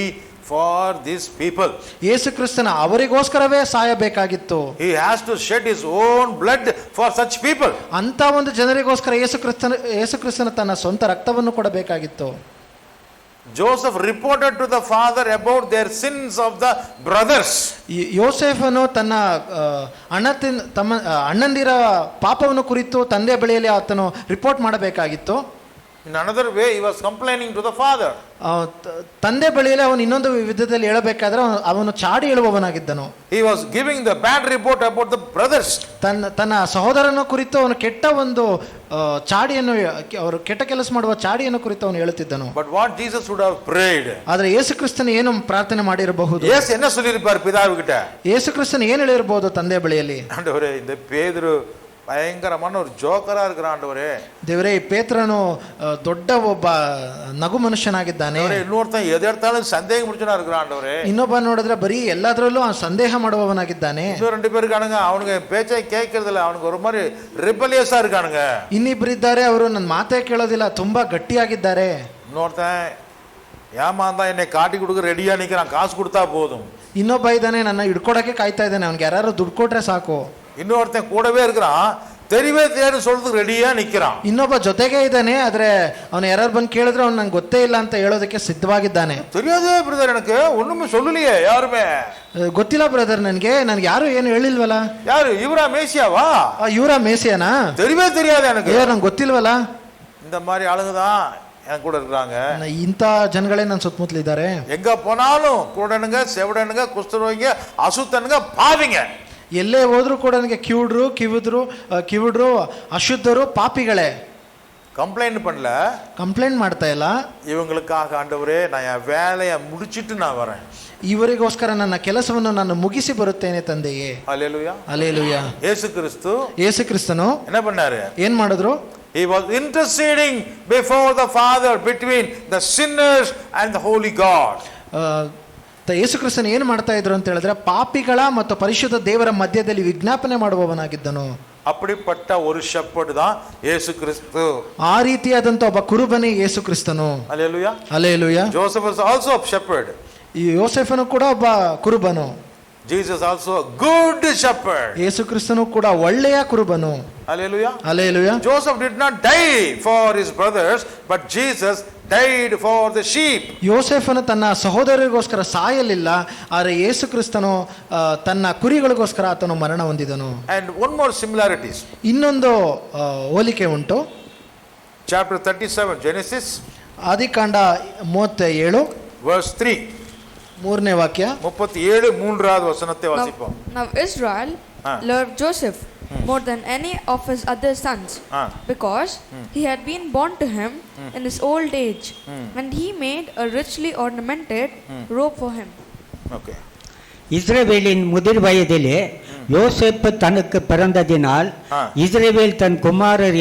for these people. ಯೇಸು ಕ್ರಿಸ್ತನ ಅವರಿಗೋಸ್ಕರವೇ ಸಾಯಬೇಕಾಗಿತ್ತು. He has to shed his own blood for such people. ಅಂತ ಒಂದು ಜನರಿಗೋಸ್ಕರ ಯೇಸು ಕ್ರಿಸ್ತನ ತನ್ನ ಸ್ವಂತ ರಕ್ತವನ್ನು ಕೊಡಬೇಕಾಗಿತ್ತು. Joseph reported to the father about their sins of the brothers. ಯೋಸೇಫನು ತನ್ನ ಅಣ್ಣಂದಿರ ಪಾಪವನ್ನು ಕುರಿತು ತಂದೆಯ ಬಳಿಯಲ್ಲಿ ಆತನು ರಿಪೋರ್ಟ್ ಮಾಡಬೇಕಾಗಿತ್ತು. In another way he was complaining to the father. ತಂದೆ ಬಳಿಯಲ್ಲಿ ಅವನು ಇನ್ನೊಂದು ವಿಧದಲ್ಲಿ ಹೇಳಬೇಕಾದ್ರೆ ಅವನು ಚಾಡಿ ಹೇಳುವವನಾಗಿದ್ದನು. He was giving the bad report about the brothers. ತನ್ನ ಸಹೋದರನ ಕುರಿತು ಅವನು ಕೆಟ್ಟ ಒಂದು ಚಾಡಿಯನ್ನು, ಅವರು ಕೆಟ್ಟ ಕೆಲಸ ಮಾಡುವ ಚಾಡಿಯನ್ನು ಕುರಿತು ಅವನು ಹೇಳುತ್ತಿದ್ದನು. But what Jesus would have prayed? ಆದರೆ ಯೇಸು ಕ್ರಿಸ್ತನು ಏನು ಪ್ರಾರ್ಥನೆ ಮಾಡಿರಬಹುದು? ಯೇಸು என்ன சொல்லிருப்பார் பிதாவுகிட்ட? ಯೇಸು ಕ್ರಿಸ್ತನು ಏನು ಹೇಳಿರಬಹುದು ತಂದೆಯ ಬಳಿಯಲ್ಲಿ? ஆண்டவரே, இந்த பேதுரு பயங்கரமான ஒரு ஜோக்கரா இருக்கிறான் ஆண்டவரே. ದೇವರೇ, ಪೇತ್ರನು ದೊಡ್ಡ ಒಬ್ಬ ನಗು ಮನುಷ್ಯನಾಗಿದ್ದಾನೆ. இன்னொருத்தன் எதெடுத்தாலும் சந்தேகம் முடிச்சனா இருக்கிறான் ஆண்டவரே. ಇನ್ನೊಬ್ಬ ನೋಡಿದ್ರೆ ಬರೀ ಎಲ್ಲದರಲ್ಲೂ ಸಂದೇಹ ಮಾಡುವವನಾಗಿದ್ದಾನೆ. ரெண்டு பேர் இருக்கானுங்க, அவனுங்க பேச்சை கேட்கறதில்ல, அவனுக்கு ஒரு மாதிரி ரிபலியஸா இருக்கானுங்க. ಇನ್ನಿಬ್ಬರಿದ್ದಾರೆ, ಅವರು ನನ್ನ ಮಾತೇ ಕೇಳೋದಿಲ್ಲ, ತುಂಬಾ ಗಟ್ಟಿಯಾಗಿದ್ದಾರೆ. இன்னொருத்தன் ஏமாந்தா என்னை காட்டி கொடுக்க ரெடியா நிக்கிறான், காசு கொடுத்தா போதும். ಇನ್ನೊಬ್ಬ ಇದ್ದಾನೆ, ನನ್ನ ಹಿಡ್ಕೊಡಕ್ಕೆ ಕಾಯ್ತಾ ಇದ್ದಾನೆ, ಅವ್ನಿಗೆ ಯಾರು ದುಡ್ಡು ಕೊಟ್ರೆ ಸಾಕು. இன்னொருத்தன் கூடவே இருக்கிறான், தெரியவே தெரியாது சொல்றதுக்கு ரெடியா நிக்கிறான். ಇನ್ನೊಬ್ಬ ಜೊತೆಗೆ ಇದ್ದಾನೆ, ಆದ್ರೆ ಅವನು ಯಾರು ಬಂದು ಕೇಳಿದ್ರೆ ಅವ್ನು ನಂಗೆ ಗೊತ್ತೇ ಇಲ್ಲ ಅಂತ ಹೇಳೋದಕ್ಕೆ ಸಿದ್ಧವಾಗಿದ್ದಾನೆ. தெரியாதே பிரதர், எனக்கு ஒண்ணுமே சொல்லலையே யாருமே. ಗೊತ್ತಿಲ್ಲ ಬ್ರದರ್, ನನ್ಗೆ ಯಾರು ಏನು ಹೇಳಿಲ್ವಲ್ಲ. ಯಾರು ಇವರಾ ಮೇಸಿಯಾವಾ? ಇವರ ಮೇಸಿಯಾನಾ? தெரியவே தெரியாது எனக்கு. ನಂಗೆ ಗೊತ್ತಿಲ್ವಲ್ಲ. இந்த மாதிரி ஆளுங்க தான் என் கூட இருக்கிறாங்க. ಇಂಥ ಜನಗಳೇ ನನ್ನ ಸುತ್ತಮುತ್ತಲಿದ್ದಾರೆ. எங்க போனாலும் குருடனுங்க, செவிடனுங்க, குஷ்டரோகிங்க, அசுத்தனுங்க, பாவிங்க. ಎಲ್ಲೇ ಹೋದ್ರೂ ಕೂಡ ನನಗೆ ಕಿವುಡ್ರು ಅಶುದ್ಧರು ಪಾಪಿಗಳೇ. கம்ப்ளைண்ட் பண்ணல, ಕಂಪ್ಲೇಂಟ್ ಮಾಡ್ತಾ ಇಲ್ಲ. இவங்களுக்காக ஆண்டவரே நான் என் வேலையை முடிச்சிட்டு நான் வரேன். ಇವರಿಗೋಸ್ಕರ ನನ್ನ ಕೆಲಸವನ್ನು ನಾನು ಮುಗಿಸಿ ಬರುತ್ತೇನೆ ತಂದೆಯೇ. அல்லேலூயா. ಅಲ್ಲೇಲೂಯಾ. ಯೇಸು ಕ್ರಿಸ್ತನು என்ன பண்ணாரு? ಏನ್ ಮಾಡಿದ್ರು? He was interceding before the Father between the sinners and the holy God. ಯೇಸು ಕ್ರಿಸ್ತನು ಏನು ಮಾಡ್ತಾ ಇದ್ರು ಅಂತ ಹೇಳಿದ್ರೆ, ಪಾಪಿಗಳ ಮತ್ತು ಪರಿಶುದ್ಧ ದೇವರ ಮಧ್ಯದಲ್ಲಿ ವಿಜ್ಞಾಪನೆ ಮಾಡುವವನಾಗಿದ್ದನು. அப்படிப்பட்ட ஒரு ஷெப்பர்ட் தான் இயேசு கிறிஸ்து. ಆ ರೀತಿಯಾದಂತ ಒಬ್ಬ ಕುರುಬನೇ ಯೇಸು ಕ್ರಿಸ್ತನು. அல்லேலூயா. Alleluia. Joseph was also a shepherd. ಈ ಯೋಸೇಫನು ಕೂಡ ಒಬ್ಬ ಕುರುಬನು. Jesus also a good shepherd. ಯೇಸು ಕ್ರಿಸ್ತನು ಕೂಡ ಒಳ್ಳೆಯ ಕುರುಬನು. Hallelujah. Hallelujah. Joseph did not die for his brothers, but Jesus died for the sheep. ಯೋಸೇಫನು ತನ್ನ ಸಹೋದರರಿಗೋಸ್ಕರ ಸಾಯಲಿಲ್ಲ, ಆದರೆ ಯೇಸು ಕ್ರಿಸ್ತನು ತನ್ನ ಕುರಿಗಳಿಗೋಸ್ಕರ ಆತನು ಮರಣ ಹೊಂದಿದನು. And one more similarities. ಇನ್ನೊಂದು ಹೋಲಿಕೆ ಉಂಟು. Chapter 37 Genesis, ಆದಿಕಾಂಡ 37 verse 3. ಮೂರನೇ ವಾಕ್ಯ. 37 ಮೂರನೇ ವಚನத்தை ವಾಸಿಪೋம். Now Israel loved Joseph more than any of his other sons, because he had been born to him in his old age, and he made a richly ornamented robe for him. Okay. இஸ்ரவேலின் முதிர் வயதிலே யோசேப்பு தனக்கு பிறந்ததினால் இஸ்ரவேல் தன் குமாரர்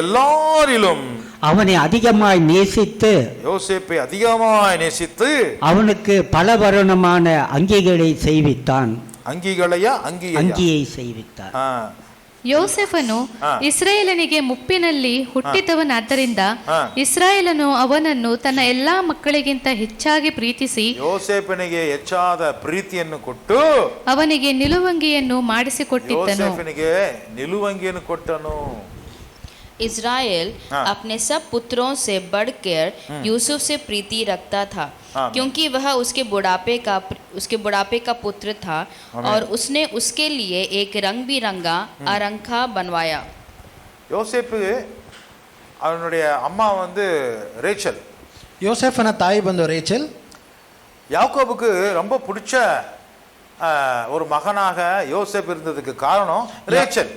எல்லாரிலும் அவனை அதிகமாய் நேசித்து, யோசேப்பை அதிகமாய் நேசித்து அவனுக்கு பல வருணமான அங்கிகளை செய்வித்தான். ಅಂಗಿயை செய்வித்தார். ಯೋಸೆಫನು ಇಸ್ರಾಯೇಲನಿಗೆ ಮುಪ್ಪಿನಲ್ಲಿ ಹುಟ್ಟಿದವನಾದ್ದರಿಂದ ಇಸ್ರಾಯೇಲನು ಅವನನ್ನು ತನ್ನ ಎಲ್ಲಾ ಮಕ್ಕಳಿಗಿಂತ ಹೆಚ್ಚಾಗಿ ಪ್ರೀತಿಸಿ ಯೋಸೇಫನಿಗೆ ಹೆಚ್ಚಾದ ಪ್ರೀತಿಯನ್ನು ಕೊಟ್ಟು ಅವನಿಗೆ ನಿಲುವಂಗಿಯನ್ನು ಮಾಡಿಸಿಕೊಟ್ಟಿದ್ದನು. इज़राइल अपने सब पुत्रों से बढ़कर यूसुफ से प्रीति रखता था, क्योंकि वह उसके बुढ़ापे का पुत्र था, और उसने उसके लिए एक रंग बिरंगा अरंखा बनवाया. யோசேப்பு அவனுடைய அம்மா வந்து ரேச்சல். யோசேஃபன தாய் ಬಂದು ரேச்சல். யாக்கோபுக்கு ரொம்ப பிடிச்ச ஒரு மகனாக யோசேப்பு இருந்ததுக்கு காரணம் ரேச்சல்.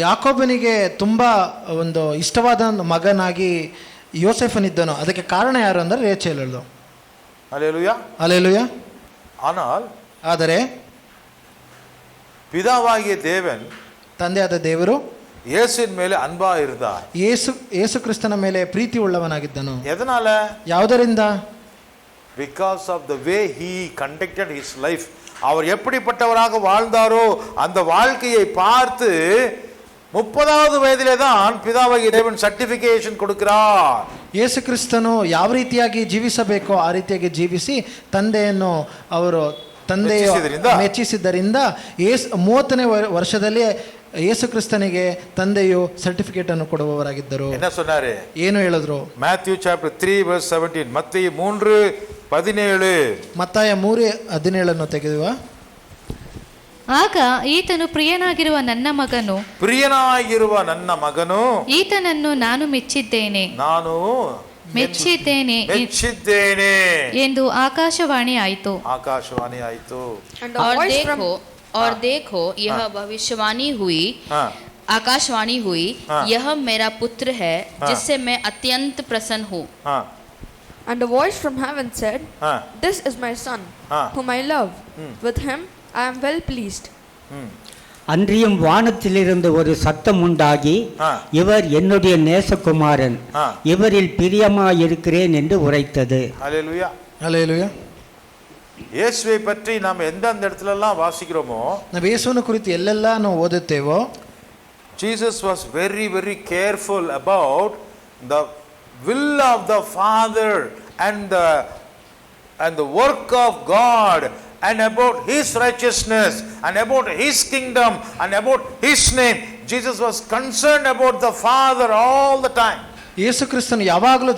ಯಾಕೋಬನಿಗೆ ತುಂಬ ಒಂದು ಇಷ್ಟವಾದ ಮಗನಾಗಿ ಯೋಸೆಫನಿದ್ದನು. ಅದಕ್ಕೆ ಕಾರಣ ಯಾರು ಅಂದರೆ ರೇಚಲ್. அல்லேலூயா. அல்லேலூயா. ಆದರೆ பிதாவாகிய தேவன், ತಂದೆಯಾದ ದೇವರು ಯೇಸುವಿನ ಮೇಲೆ ಅನ್ಬಾ ಇರ್ತಾರ್. ಯೇಸು ಕ್ರಿಸ್ತನ ಮೇಲೆ ಪ್ರೀತಿ ಉಳ್ಳವನಾಗಿದ್ದನು. ಎದನಾಲ? ಯಾವುದರಿಂದ? Because of the way he conducted his life. அவர் எப்படிப்பட்டவராக வாழ்ந்தாரோ அந்த வாழ்க்கையை பார்த்து 30வது வயதிலே தான் பிதாவாகிய தேவன் ಸರ್ಟಿಫಿಕೇಶನ್ கொடுக்கிறார். ಯೇಸು ಕ್ರಿಸ್ತನು ಯಾವ ರೀತಿಯಾಗಿ ಜೀವಿಸಬೇಕೋ ಆ ರೀತಿಯಾಗಿ ಜೀವಿಸಿ ತಂದೆಯನ್ನು ಅವರು ಮೆಚ್ಚಿಸಿದ್ದರಿಂದ 30ನೇ ವರ್ಷದಲ್ಲಿ ಯೇಸು ಕ್ರಿಸ್ತನಿಗೆ ತಂದೆಯು ಸರ್ಟಿಫಿಕೇಟ್ ಅನ್ನು ಕೊಡುವವರಾಗಿದ್ದರು. ಏನು ಹೇಳಿದ್ರು? Matthew chapter 3 verse 17. ಮತ್ತಾಯ 3:17. ಮತ್ತಾಯ 3:17 ತೆಗೆದುವ. ಆಗ ಈತನು ಪ್ರಿಯನಾಗಿರುವ ನನ್ನ ಮಗನು ಈತನನ್ನು ನಾನು ಮೆಚ್ಚಿದ್ದೇನೆ ಎಂದು ಆಕಾಶವಾಣಿ ಆಯಿತು. और देखो यह भविष्यवाणी हुई, आकाशवाणी हुई, यह मेरा पुत्र है जिससे मैं अत्यंत प्रसन्न हूँ. And a voice from heaven said, This is my son, whom I love. With him I am well pleased. அன்றியும் வானத்திலிருந்து ஒரு சத்தம் உண்டாகி, இவர் என்னுடைய நேசகுமாரன், இவரில் பிரியமாயிருக்கிறேன் என்று உரைத்தது. ஹல்லேலூயா. ஹல்லேலூயா. ಯೇಸುவை பற்றி நாம் எந்தெந்த இடத்துலலாம் வாசிக்கிறோமோ, ನಾವು ಯೇಸುವಿನ ಕುರಿತು ಎಲ್ಲೆಲ್ಲ ನಾವು ಓದುತ್ತೇವೋ, Jesus was very very careful about the will of the Father and the work of God, and about his righteousness, and about his kingdom, and about his name. Jesus was concerned about the Father all the time. ಯೇಸು ಕ್ರಿಸ್ತನು ಯಾವಾಗಲೂ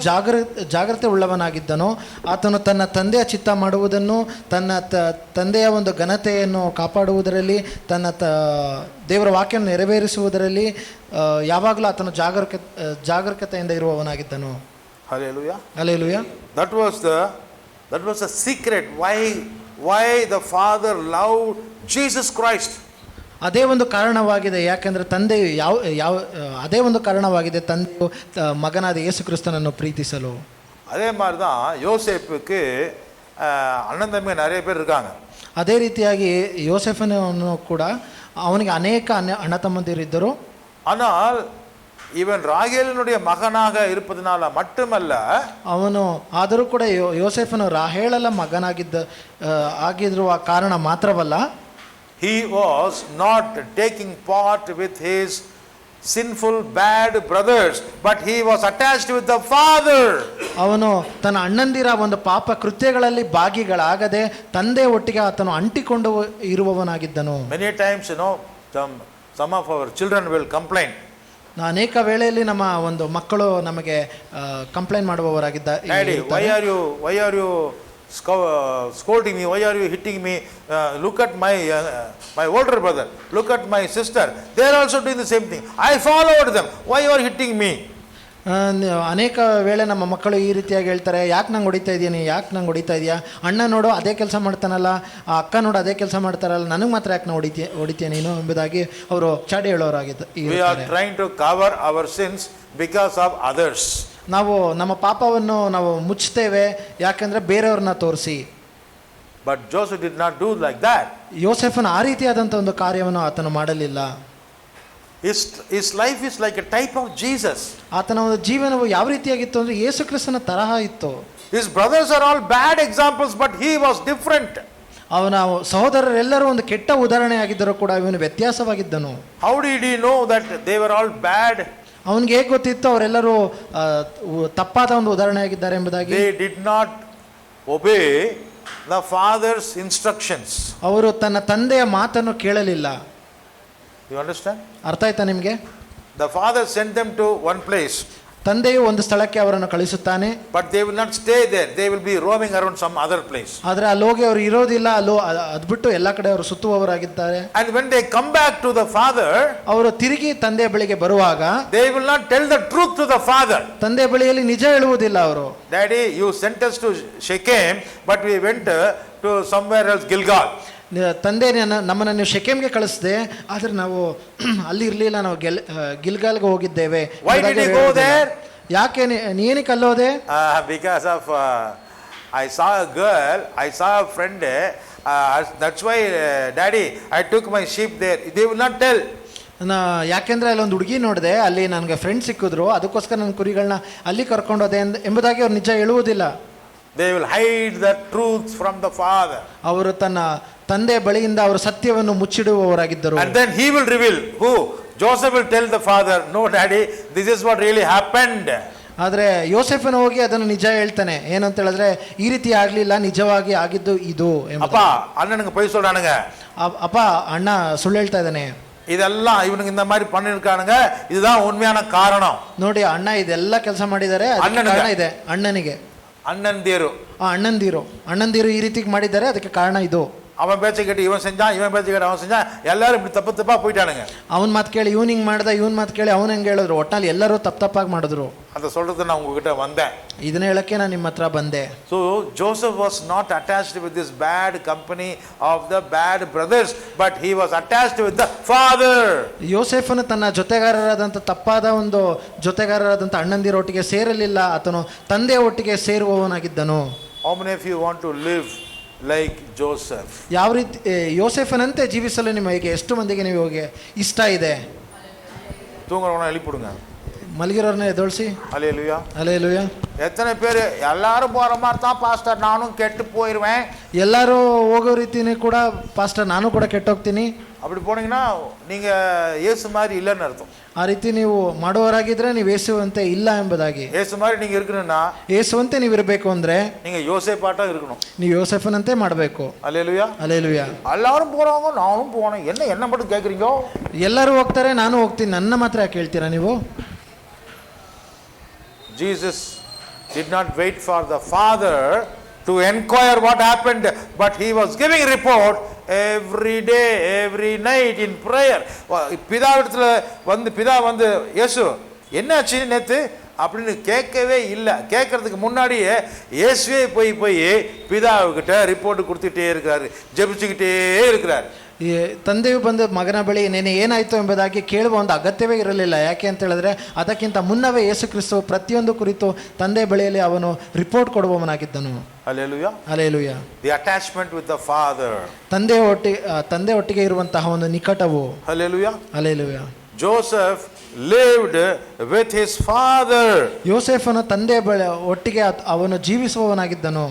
ಜಾಗ್ರತೆ ಉಳ್ಳವನಾಗಿದ್ದನೋ, ಆತನು ತನ್ನ ತಂದೆಯ ಚಿತ್ತ ಮಾಡುವುದನ್ನು, ತನ್ನ ತಂದೆಯ ಒಂದು ಘನತೆಯನ್ನು ಕಾಪಾಡುವುದರಲ್ಲಿ, ತನ್ನ ದೇವರ ವಾಕ್ಯವನ್ನು ನೆರವೇರಿಸುವುದರಲ್ಲಿ ಯಾವಾಗಲೂ ಆತನು ಜಾಗರೂಕತೆಯಿಂದ ಇರುವವನಾಗಿದ್ದನು. Hallelujah. Hallelujah. That was the secret why the Father loved Jesus Christ. ಅದೇ ಒಂದು ಕಾರಣವಾಗಿದೆ. ಯಾಕೆಂದರೆ ತಂದೆಯು ಯಾವ ಅದೇ ಒಂದು ಕಾರಣವಾಗಿದೆ ತಂದೆಯು ಮಗನಾದ ಯೇಸು ಕ್ರಿಸ್ತನನ್ನು ಪ್ರೀತಿಸಲು. அதே மாதிரி தான் யோசேப்புக்கு அண்ணன் தம்பி நிறைய பேர் இருக்காங்க. ಅದೇ ರೀತಿಯಾಗಿ ಯೋಸೆಫನನ್ನು ಕೂಡ ಅವನಿಗೆ ಅನೇಕ ಅಣ್ಣ ತಮ್ಮಂದಿರಿದ್ದರು. ஆனால் இவன் ராகேலினுடைய மகனாக இருப்பதனால மட்டுமல்ல, ಅವನು ಆದರೂ ಕೂಡ ಯೋಸೆಫನು ರಾಹೇಳಲ ಆಗಿರುವ ಕಾರಣ ಮಾತ್ರವಲ್ಲ, he was not taking part with his sinful bad brothers, but he was attached with the father. ಅವನು ತನ್ನ ಅಣ್ಣಂದಿರ ಒಂದು ಪಾಪ ಕೃತ್ಯಗಳಲ್ಲಿ ಭಾಗಿಗಳಾಗದೆ ತಂದೆ ಒಟ್ಟಿಗೆ ಆತನು ಅಂಟಿಕೊಂಡು ಇರುವವನಾಗಿದ್ದನು. Many times some of our children will complain. ಅನೇಕ ವೇಳೆಯಲ್ಲಿ ನಮ್ಮ ಒಂದು ಮಕ್ಕಳು ನಮಗೆ complaint ಮಾಡುವವರಾಗಿದ್ದಾರೆ. Daddy, why are you scolding me? Why are you hitting me? Look at my older brother. Look at my sister. They are also doing the same thing. I followed them. Why you are hitting me? ಅನೇಕ ವೇಳೆ ನಮ್ಮ ಮಕ್ಕಳು ಈ ರೀತಿಯಾಗಿ ಹೇಳ್ತಾರೆ, ಯಾಕೆ ನಂಗೆ ಹೊಡಿತಾ ಇದೆಯಾ, ಅಣ್ಣ ನೋಡು ಅದೇ ಕೆಲಸ ಮಾಡ್ತಾನಲ್ಲ, ಆ ಅಕ್ಕ ನೋಡು ಅದೇ ಕೆಲಸ ಮಾಡ್ತಾರಲ್ಲ, ನನಗೆ ಮಾತ್ರ ಯಾಕೆ ಹೊಡಿತೀಯ ನೀನು ಎಂಬುದಾಗಿ ಅವರು ಚಾಡಿ ಹೇಳೋರಾಗಿದ್ದಾರೆ. We are trying to cover our sins because of others. ನಾವು ನಮ್ಮ ಪಾಪವನ್ನು ನಾವು ಮುಚ್ಚುತ್ತೇವೆ ಯಾಕೆಂದ್ರೆ ಬೇರೆಯವ್ರನ್ನ ತೋರಿಸಿ. But Joseph did not do like that. ಯೋಸೆಫನ ಆ ರೀತಿಯಾದಂಥ ಒಂದು ಕಾರ್ಯವನ್ನು ಆತನು ಮಾಡಲಿಲ್ಲ. His life is like a type of Jesus. ಆತನ ಒಂದು ಜೀವನವು ಯಾವ ರೀತಿಯಾಗಿತ್ತು ಅಂದರೆ ಯೇಸು ಕ್ರಿಸ್ತನ ತರಹ ಇತ್ತು. His brothers are all bad examples, but he was different. ಅವನ ಸಹೋದರರೆಲ್ಲರೂ ಒಂದು ಕೆಟ್ಟ ಉದಾಹರಣೆ ಆಗಿದ್ದರೂ ಕೂಡ ಇವನು ವ್ಯತ್ಯಾಸವಾಗಿದ್ದನು. How did he know that they were all bad? ಅವನಿಗೆ ಹೇಗೆ ಗೊತ್ತಿತ್ತು ಅವರೆಲ್ಲರೂ ತಪ್ಪಾದ ಒಂದು ಉದಾಹರಣೆ ಆಗಿದ್ದಾರೆ ಎಂಬುದಾಗಿ? They did not obey the father's instructions. ಅವರು ತನ್ನ ತಂದೆಯ ಮಾತನ್ನು ಕೇಳಲಿಲ್ಲ. You understand? ಅರ್ಥ ಆಯ್ತಾ ನಿಮಗೆ? The father sent them to one place. ತಂದೆಯು ಒಂದು ಸ್ಥಳಕ್ಕೆ ಅವರನ್ನು ಕಳಿಸುತ್ತಾನೆ. But they will not stay there. They will be roaming around some other place. ಆದರೆ ಅಲ್ಲೋಗಿ ಅವರು ಇರೋದಿಲ್ಲ, ಅದ್ಬಿಟ್ಟು ಎಲ್ಲ ಕಡೆ ಅವರು ಸುತ್ತುವವರಾಗಿದ್ದಾರೆ. And when they come back to the father, ಅವರು ತಿರುಗಿ ತಂದೆಯ ಬಳಿಗೆ ಬರುವಾಗ they will not tell the truth to the father. ತಂದೆಯ ಬಳಿಯಲ್ಲಿ ನಿಜ ಹೇಳುವುದಿಲ್ಲ ಅವರು. Daddy, you sent us to Shechem, but we went to somewhere else, Gilgal. ತಂದೆ ನಮ್ಮನ್ನು ನೀವು ಶೆಕೆಮ್ಗೆ ಕಳಿಸಿದೆ, ಆದರೆ ನಾವು ಅಲ್ಲಿ ಇರಲಿಲ್ಲ, ನಾವು ಗಿಲ್ಗಾಲ್ಗೆ ಹೋಗಿದ್ದೇವೆ. Why did he go there? ಯಾಕೆ ಏನಕ್ಕೆ ಅಲ್ಲೋದೆ? Because of I saw a girl, I saw a friend, that's why Daddy, I took my sheep there. They will not tell. ಯಾಕೆಂದ್ರೆ ಅಲ್ಲೊಂದು ಹುಡುಗಿ ನೋಡಿದೆ, ಅಲ್ಲಿ ನನಗೆ ಫ್ರೆಂಡ್ ಸಿಕ್ಕಿದ್ರು, ಅದಕ್ಕೋಸ್ಕರ ನನ್ನ ಕುರಿಗಳನ್ನ ಅಲ್ಲಿ ಕರ್ಕೊಂಡೋದೆ ಎಂಬುದಾಗಿ ಅವ್ರು ನಿಜ ಹೇಳುವುದಿಲ್ಲ. They will hide the truth from the father. ಅವರು ತನ್ನ ತಂದೆ ಬಳಿಯಿಂದ ಅವರು ಸತ್ಯವನ್ನು ಮುಚ್ಚಿಡುವವರಾಗಿದ್ದರು. And then he will reveal. Who? Joseph will tell the father, no daddy, this is what really happened. ಆದರೆ ಯೋಸೆಫನು ಹೋಗಿ ಅದನ್ನು ನಿಜ ಹೇಳ್ತಾನೆ. ಏನಂತ ಹೇಳಿದ್ರೆ, ಈ ರೀತಿ ಆಗಲಿಲ್ಲ, ನಿಜವಾಗಿ ಆಗಿದ್ದು ಇದು. ಅಪ್ಪ ಅಣ್ಣನಿಗೆ ಪೈ சொல்றானுங்க. ಅಪ್ಪ ಅಣ್ಣ ಸುಳ್ಳು ಹೇಳ್ತಾ ಇದ್ದಾನೆ. இதெல்லாம் இவனுக்கு இந்த மாதிரி பண்ணிருக்கானுங்க, இதுதான் உண்மையான காரணம். ನೋಡಿ ಅಣ್ಣ ಇದೆಲ್ಲ ಕೆಲಸ ಮಾಡಿದ್ದಾರೆ, ಕಾರಣ ಇದೆ ಅಣ್ಣನಿಗೆ. ಅಣ್ಣಂದಿರು ಅಣ್ಣಂದಿರು ಈ ರೀತಿ ಮಾಡಿದ್ದಾರೆ, ಅದಕ್ಕೆ ಕಾರಣ ಇದು. அவன் பேச்சை கேட்டு இவன் செஞ்சான், இவன் பேச்சை கேட்டு அவன் செஞ்சான், எல்லாரும் இப்படி தப்பா போயிட்டானுங்க. அவன் ಮಾತು ಕೇಳಿ ಇವನ್ ಹಿಂಗ್ ಮಾಡ್ದ, ಇವನ್ ಮಾತು ಕೇಳಿ ಅವನ್ ಹೆಂಗೆ ಹೇಳಿದ್ರು, ಒಟ್ಟಲ್ಲಿ ಎಲ್ಲರೂ ತಪ್ಪಾಗಿ ಮಾಡಿದ್ರು. அதை சொல்றது நான் உங்ககிட்ட வந்தேன். ಇದನ್ನ ಹೇಳಕ್ಕೆ ನಾನು ನಿಮ್ಮ ಹತ್ರ ಬಂದೆ. So Joseph was not attached with this bad company of the bad brothers, but he was attached with the father. ಯೋಸೆಫನು ತನ್ನ ಜೊತೆಗಾರರಾದಂಥ ತಪ್ಪಾದ ಒಂದು ಜೊತೆಗಾರರಾದಂಥ ಅಣ್ಣಂದಿರೊಟ್ಟಿಗೆ ಸೇರಲಿಲ್ಲ, ಆತನು ತಂದೆಯ ಒಟ್ಟಿಗೆ ಸೇರುವವನಾಗಿದ್ದನು. How many of you want to live like Joseph? ಯಾವ ರೀತಿ ಯೋಸೆಫನಂತೆ ಜೀವಿಸಲು ನಿಮಗೆ ಎಷ್ಟು ಮಂದಿಗೆ ನಿಮಗೆ ಇಷ್ಟ ಇದೆ? தூங்குறவனை எழுப்பிடுங்க. மல்கிறவர்னை எதோல்சி. அல்லேலூயா. அல்லேலூயா. எத்தனை பேர் எல்லாரும் போற மாதிரி தான் பாஸ்டர் நானும் கெட்டு போயிடுவேன். எல்லாரும் ಹೋಗೋ ರೀತಿನೇ ಕೂಡ ಪಾಸ್ಟರ್ ನಾನು ಕೂಡ ಕೆಟ್ಟೋಗ್ತೀನಿ. அப்படி போனீங்கன்னா நீங்க இயேசு மாதிரி இல்லைன்னு அர்த்தம். ಆ ರೀತಿ ನೀವು ಮಾಡುವವರಾಗಿದ್ರೆ ನೀವು ಯೇಸುವಂತೆ ಇಲ್ಲ ಎಂಬುದಾಗಿ. ಯೇಸು மாதிரி நீங்க இருக்கணும்னா, ಯೇಸುವಂತೆ ನೀವು ಇರಬೇಕು ಅಂದ್ರೆ நீங்க யோசேப்பாட்டா இருக்கணும். ನೀವು ಯೋಸೆಫನಂತೆ ಮಾಡಬೇಕು. அல்லேலூயா. அல்லேலூயா. எல்லாரும் போறவங்க நானும் போறேன், என்ன மட்டும் கேக்குறீங்க? ಎಲ್ಲರೂ ಹೋಗ್ತಾರೆ, ನಾನು ಹೋಗ್ತೀನಿ, ನನ್ನ ಮಾತ್ರ ಯಾಕೆ ಹೇಳ್ತೀರಾ ನೀವು? Jesus did not wait for the father to inquire what happened, but he was giving report every day, every night in prayer. பிதாவிடத்துல பிதா இயேசு என்னாச்சு நேத்து அப்படின்னு கேட்கவே இல்லை. கேட்கறதுக்கு முன்னாடியே இயேசுவே போய் பிதாவுக்கிட்ட ரிப்போர்ட் கொடுத்துட்டே இருக்கிறாரு, ஜெபிச்சுக்கிட்டே இருக்கிறார். ಈ ತಂದೆಯು ಬಂದು ಮಗನ ಬಳಿ ನೆನೆ ಏನಾಯಿತು ಎಂಬುದಾಗಿ ಕೇಳುವ ಒಂದು ಅಗತ್ಯವೇ ಇರಲಿಲ್ಲ. ಯಾಕೆ ಅಂತ ಹೇಳಿದ್ರೆ ಅದಕ್ಕಿಂತ ಮುನ್ನವೇ ಯೇಸು ಕ್ರಿಸ್ತು ಪ್ರತಿಯೊಂದು ಕುರಿತು ತಂದೆ ಬಳಿಯಲ್ಲಿ ಅವನು report ಕೊಡುವವನಾಗಿದ್ದನು. Hallelujah. Hallelujah. The attachment with the father. ತಂದೆ ಒಟ್ಟಿಗೆ ಇರುವಂತಹ ಒಂದು ನಿಕಟವು. Hallelujah. Hallelujah. Joseph lived with his father. ಯೋಸೇಫನು ತಂದೆ ಒಟ್ಟಿಗೆ ಅವನು ಜೀವಿಸುವವನಾಗಿದ್ದನು.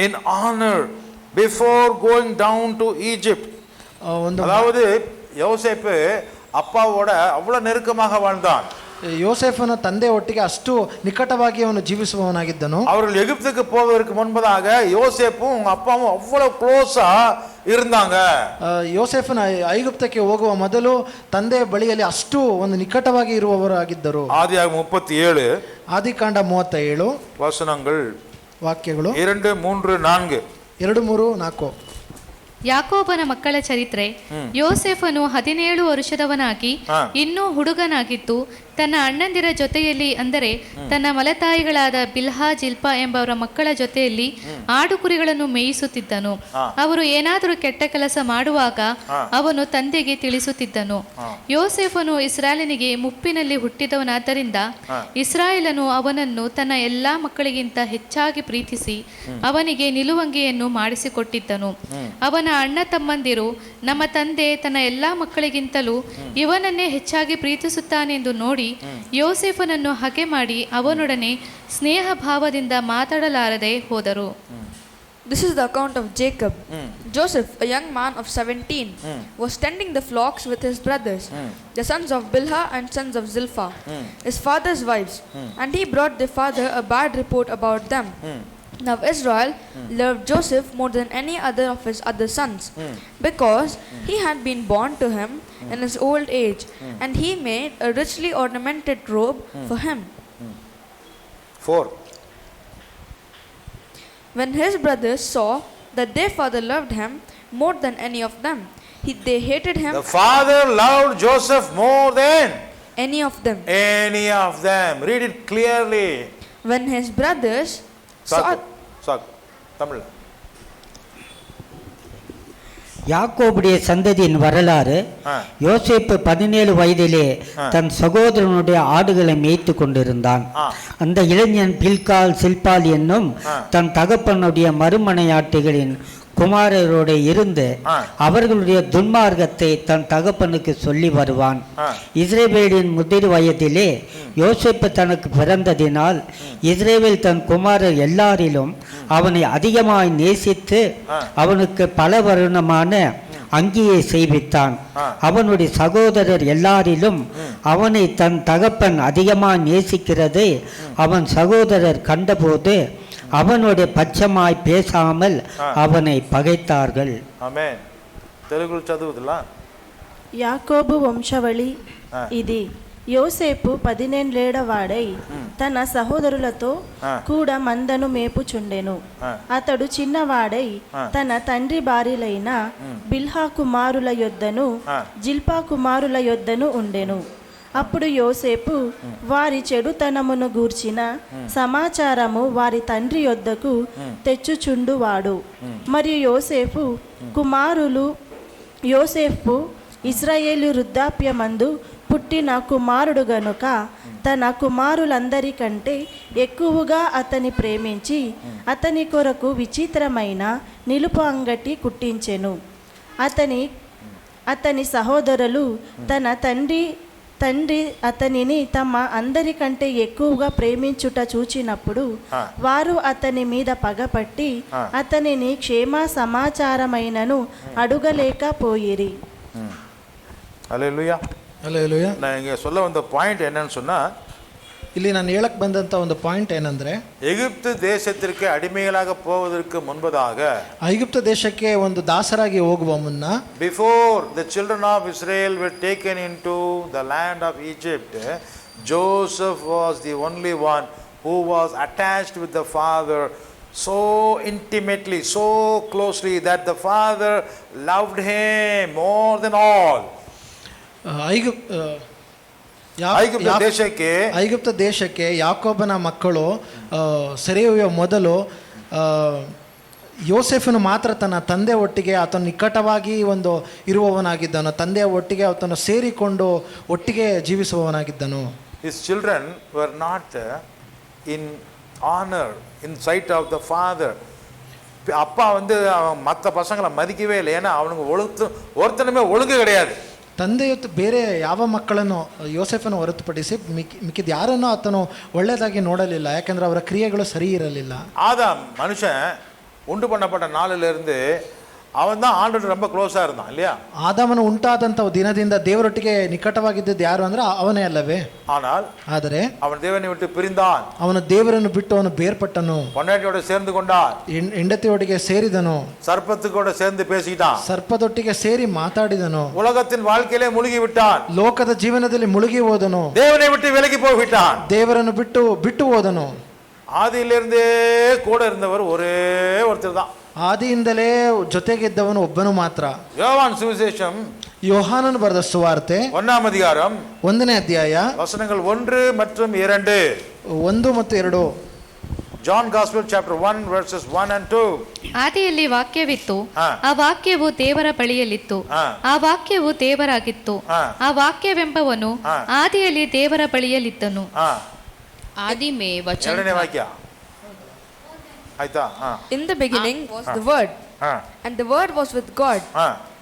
In honor before going down to Egypt. அதாவது யோசேப்பு அப்பாவோட அவ்வளவு நெருக்கமாக வாழ்ந்தான். யோசேஃபನ ತಂದೆ ಒಟ್ಟಿಗೆ ಅಷ್ಟು ನಿಕಟವಾಗಿ ಅವನು ಜೀವಿಸುವವನಾಗಿದ್ದನು. அவர்கள் எகிப்துக்கு போவதற்கு முன்பதாக யோசேப்பும் அவங்க அப்பாவும் அவ்வளவு க்ளோஸா இருந்தாங்க. ಯೋಸೇಫನ ಐಗುಪ್ತಕ್ಕೆ ಹೋಗುವ ಮೊದಲು ತಂದೆ ಬಳಿಯಲ್ಲಿ ಅಷ್ಟು ಒಂದು ನಿಕಟವಾಗಿ ಇರುವವರಾಗಿದ್ದರು. ஆதியாகமம் 37 ಆದಿಕಾಂಡ 37 ವಚನಗಳು ವಾಕ್ಯಗಳು 2, 3, 4. 2, 3, 4. ಯಾಕೋಬನ ಮಕ್ಕಳ ಚರಿತ್ರೆ. ಯೋಸೇಫನು 17 ವರ್ಷದವನಾಗಿ ಇನ್ನೂ ಹುಡುಗನಾಗಿದ್ದು ತನ್ನ ಅಣ್ಣಂದಿರ ಜೊತೆಯಲ್ಲಿ, ಅಂದರೆ ತನ್ನ ಮಲತಾಯಿಗಳಾದ ಬಿಲ್ಹಾ ಜಿಲ್ಪಾ ಎಂಬವರ ಮಕ್ಕಳ ಜೊತೆಯಲ್ಲಿ ಆಡುಕುರಿಗಳನ್ನು ಮೇಯಿಸುತ್ತಿದ್ದನು. ಅವರು ಏನಾದರೂ ಕೆಟ್ಟ ಕೆಲಸ ಮಾಡುವಾಗ ಅವನು ತಂದೆಗೆ ತಿಳಿಸುತ್ತಿದ್ದನು. ಯೋಸೇಫನು ಇಸ್ರಾಯೇಲನಿಗೆ ಮುಪ್ಪಿನಲ್ಲಿ ಹುಟ್ಟಿದವನಾದ್ದರಿಂದ ಇಸ್ರಾಯೇಲನು ಅವನನ್ನು ತನ್ನ ಎಲ್ಲಾ ಮಕ್ಕಳಿಗಿಂತ ಹೆಚ್ಚಾಗಿ ಪ್ರೀತಿಸಿ ಅವನಿಗೆ ನಿಲುವಂಗಿಯನ್ನು ಮಾಡಿಸಿಕೊಟ್ಟಿದ್ದನು. ಅವನ ಅಣ್ಣ ತಮ್ಮಂದಿರು, ನಮ್ಮ ತಂದೆ ತನ್ನ ಎಲ್ಲಾ ಮಕ್ಕಳಿಗಿಂತಲೂ ಇವನನ್ನೇ ಹೆಚ್ಚಾಗಿ ಪ್ರೀತಿಸುತ್ತಾನೆಂದು ನೋಡಿ ಯೋಸೇಫನನ್ನು ಹಗೆ ಮಾಡಿ ಅವನೊಡನೆ ಸ್ನೇಹ ಭಾವದಿಂದ ಮಾತಾಡಲಾರದೆ ಹೋದರು. This is the account of Jacob. Joseph, a young man of 17, was tending the flocks with his brothers, the sons of Bilhah and sons of Zilpah, his father's wives, and he brought their father a bad report about them. Now Israel loved Joseph more than any other of his other sons, because he had been born to him in his old age, and he made a richly ornamented robe for him. 4. When his brothers saw that their father loved him more than any of them, they hated him. The father loved Joseph more than any of them. Any of them. Read it clearly. When his brothers தமிழ்ல யாக்கோபுடைய சந்ததியின் வரலாறு. யோசேப்பு 17 வயதிலே தன் சகோதரனுடைய ஆடுகளை மேய்த்து கொண்டிருந்தான். அந்த இளைஞன் பில்கால் சில்பால் என்னும் தன் தகப்பனுடைய மறுமனையாட்டிகளின் குமாரரோடு இருந்து அவர்களுடைய துன்மார்க்கத்தை தன் தகப்பனுக்கு சொல்லி வருவான். இஸ்ரவேலின் முதிர் வயதிலே யோசேப்பு தனக்கு பிறந்ததினால் இஸ்ரவேல் தன் குமாரர் எல்லாரிலும் அவனை அதிகமாய் நேசித்து அவனுக்கு பல வருணமான அங்கியை செய்வித்தான். அவனுடைய சகோதரர் எல்லாரிலும் அவனை தன் தகப்பன் அதிகமாய் நேசிக்கிறதை அவன் சகோதரர் கண்டபோது அவனுடைய பட்சமாய் பேசாமல் அவனை பகைத்தார்கள். ఆమేన్. తెలుగులో చదువుదులా. యాకోబు వంశవళి ఇది. యోసేపు 17 వాడై తన సహోదరులతో కూడా మందను మేపుచుండెను. అతడు చిన్నవాడై తన తండ్రి భార్యలైన బిల్హా కుమారుల యొద్దను జిల్పా కుమారుల యొద్దను ఉండెను. అప్పుడు యోసేపు వారి చెడుతనమును గూర్చిన సమాచారము వారి తండ్రి యొద్దకు తెచ్చుచుండువాడు. మరియు యోసేపు ఇశ్రాయేలు వృద్ధాప్యమందు పుట్టిన కుమారుడు గనుక తన కుమారులందరికంటే ఎక్కువగా అతని ప్రేమించి అతని కొరకు విచిత్రమైన నిలుపు అంగటి కుట్టించెను. అతని సహోదరులు తన తండ్రి అతనిని తమ అందరికంటే ఎక్కువగా ప్రేమించుట చూచినప్పుడు వారు అతని మీద పగపట్టి అతనిని క్షేమ సమాచారమైనను అడుగలేకపోయిరి. హల్లెలూయా. ಹಲ್ಲೆಲೂಯಾ. நான் இங்க சொல்ல வந்த பாயிண்ட் என்னன்னு சொன்னா, ಇಲ್ಲಿ ನಾನು ಹೇಳಕ್ ಬಂದಂತ ಒಂದು ಪಾಯಿಂಟ್ ಏನಂದ್ರೆ, எகிப்து தேசத்திற்கு அடிமைகளாக போவதற்கு முன்பதாக, ಐಗುಪ್ತ ದೇಶಕ್ಕೆ ಒಂದು ದಾಸರಾಗಿ ಹೋಗುವ ಮುನ್ನ, before the children of Israel were taken into the land of Egypt, Joseph was the only one who was attached with the Father so intimately, so closely that the Father loved him more than all. ಐಗುಪ್ತ ದೇಶಕ್ಕೆ ಐಗುಪ್ತ ದೇಶಕ್ಕೆ ಯಾಕೋಬನ ಮಕ್ಕಳು ಸೆರೆಯುವ ಮೊದಲು ಯೋಸೆಫನು ಮಾತ್ರ ತನ್ನ ತಂದೆ ಒಟ್ಟಿಗೆ ಆತನು ನಿಕಟವಾಗಿ ಒಂದು ಇರುವವನಾಗಿದ್ದನು, ತಂದೆಯ ಒಟ್ಟಿಗೆ ಆತನು ಸೇರಿಕೊಂಡು ಒಟ್ಟಿಗೆ ಜೀವಿಸುವವನಾಗಿದ್ದನು. His children were not in honor in sight of the father. அப்பா வந்து மற்ற பசங்களை மதிக்கவே இல்லை, ஏன்னா அவனுக்கு ஒருத்தனுமே ஒழுங்கு கிடையாது. ತಂದೆಯೊತ್ತು ಬೇರೆ ಯಾವ ಮಕ್ಕಳನ್ನು ಯೋಸೆಫನ್ನು ಹೊರತುಪಡಿಸಿ ಮಿಕ್ಕಿದ ಯಾರನ್ನೂ ಆತನು ಒಳ್ಳೆಯದಾಗಿ ನೋಡಲಿಲ್ಲ, ಯಾಕಂದ್ರೆ ಅವರ ಕ್ರಿಯೆಗಳು ಸರಿ ಇರಲಿಲ್ಲ. ஆதாம் மனுஷன் உண்டு பண்ணப்பட்ட நாளிலிருந்து அவன் தான் ஆண்டவருக்கு ரொம்ப க்ளோஸா இருந்தான் இல்லையா? ಆದಾಮನು ಉಂಟಾದಂಥ ದಿನದಿಂದ ದೇವರೊಟ್ಟಿಗೆ ನಿಕಟವಾಗಿದ್ದದ್ದು ಯಾರು ಅಂದ್ರೆ ಅವನೇ ಅಲ್ಲವೇ? ಆದರೆ அவன் தேவனை விட்டு பிரிந்தான், ಅವನು ದೇವರನ್ನು ಬಿಟ್ಟು ಅವನು ಬೇರ್ಪಟ್ಟನು, பொண்டாட்டியோட சேர்ந்து கொண்டான், ಹೆಂಡತಿಯೊಟ್ಟಿಗೆ ಸೇರಿದನು, ಸರ್ಪತ್ತೋட சேர்ந்து பேசிட்டான், ಸರ್ಪದೊಟ್ಟಿಗೆ ಸೇರಿ ಮಾತಾಡಿದನು, உலகத்தின் வாழ்க்கையிலே ಮುಳುಗಿ விட்டான், ಲೋಕದ ಜೀವನದಲ್ಲಿ ಮುಳುಗಿ ಹೋದನು, தேவனை விட்டு விலகி போய்விட்டான், ದೇವರನ್ನು ಬಿಟ್ಟು ಹೋದನು. ஆதியிலிருந்தே கூட இருந்தவர் ஒரே ஒருத்தர் தான், ಆದಿಯಿಂದಲೇ ಜೊತೆಗಿದ್ದವನು ಒಬ್ಬನು ಮಾತ್ರ. யோவான் சுவிசேஷம் ಯೋಹಾನನು ಬರೆದ ಸುವಾರ್ತೆ 1 அதிகாரம் 1ನೇ ಅಧ್ಯಾಯ ವಚನಗಳು 1 மற்றும் 2. 1 ಮತ್ತು 2. John Gospel chapter 1 verses 1 and 2. ಆದಿಯಲ್ಲಿ ವಾಕ್ಯವಿತ್ತು, ಆ ವಾಕ್ಯವು ದೇವರ ಬಳಿಯಲ್ಲಿತ್ತು, ಆ ವಾಕ್ಯವು ದೇವರಾಗಿತ್ತು, ಆ ವಾಕ್ಯವೆಂಬವನು ಆದಿಯಲ್ಲಿ ದೇವರ ಬಳಿಯಲ್ಲಿದ್ದನು. आदि में वचन ಎರಡನೇ ವಾಕ್ಯ ಆಯ್ತಾ? In the beginning was the Word, and the Word was with God,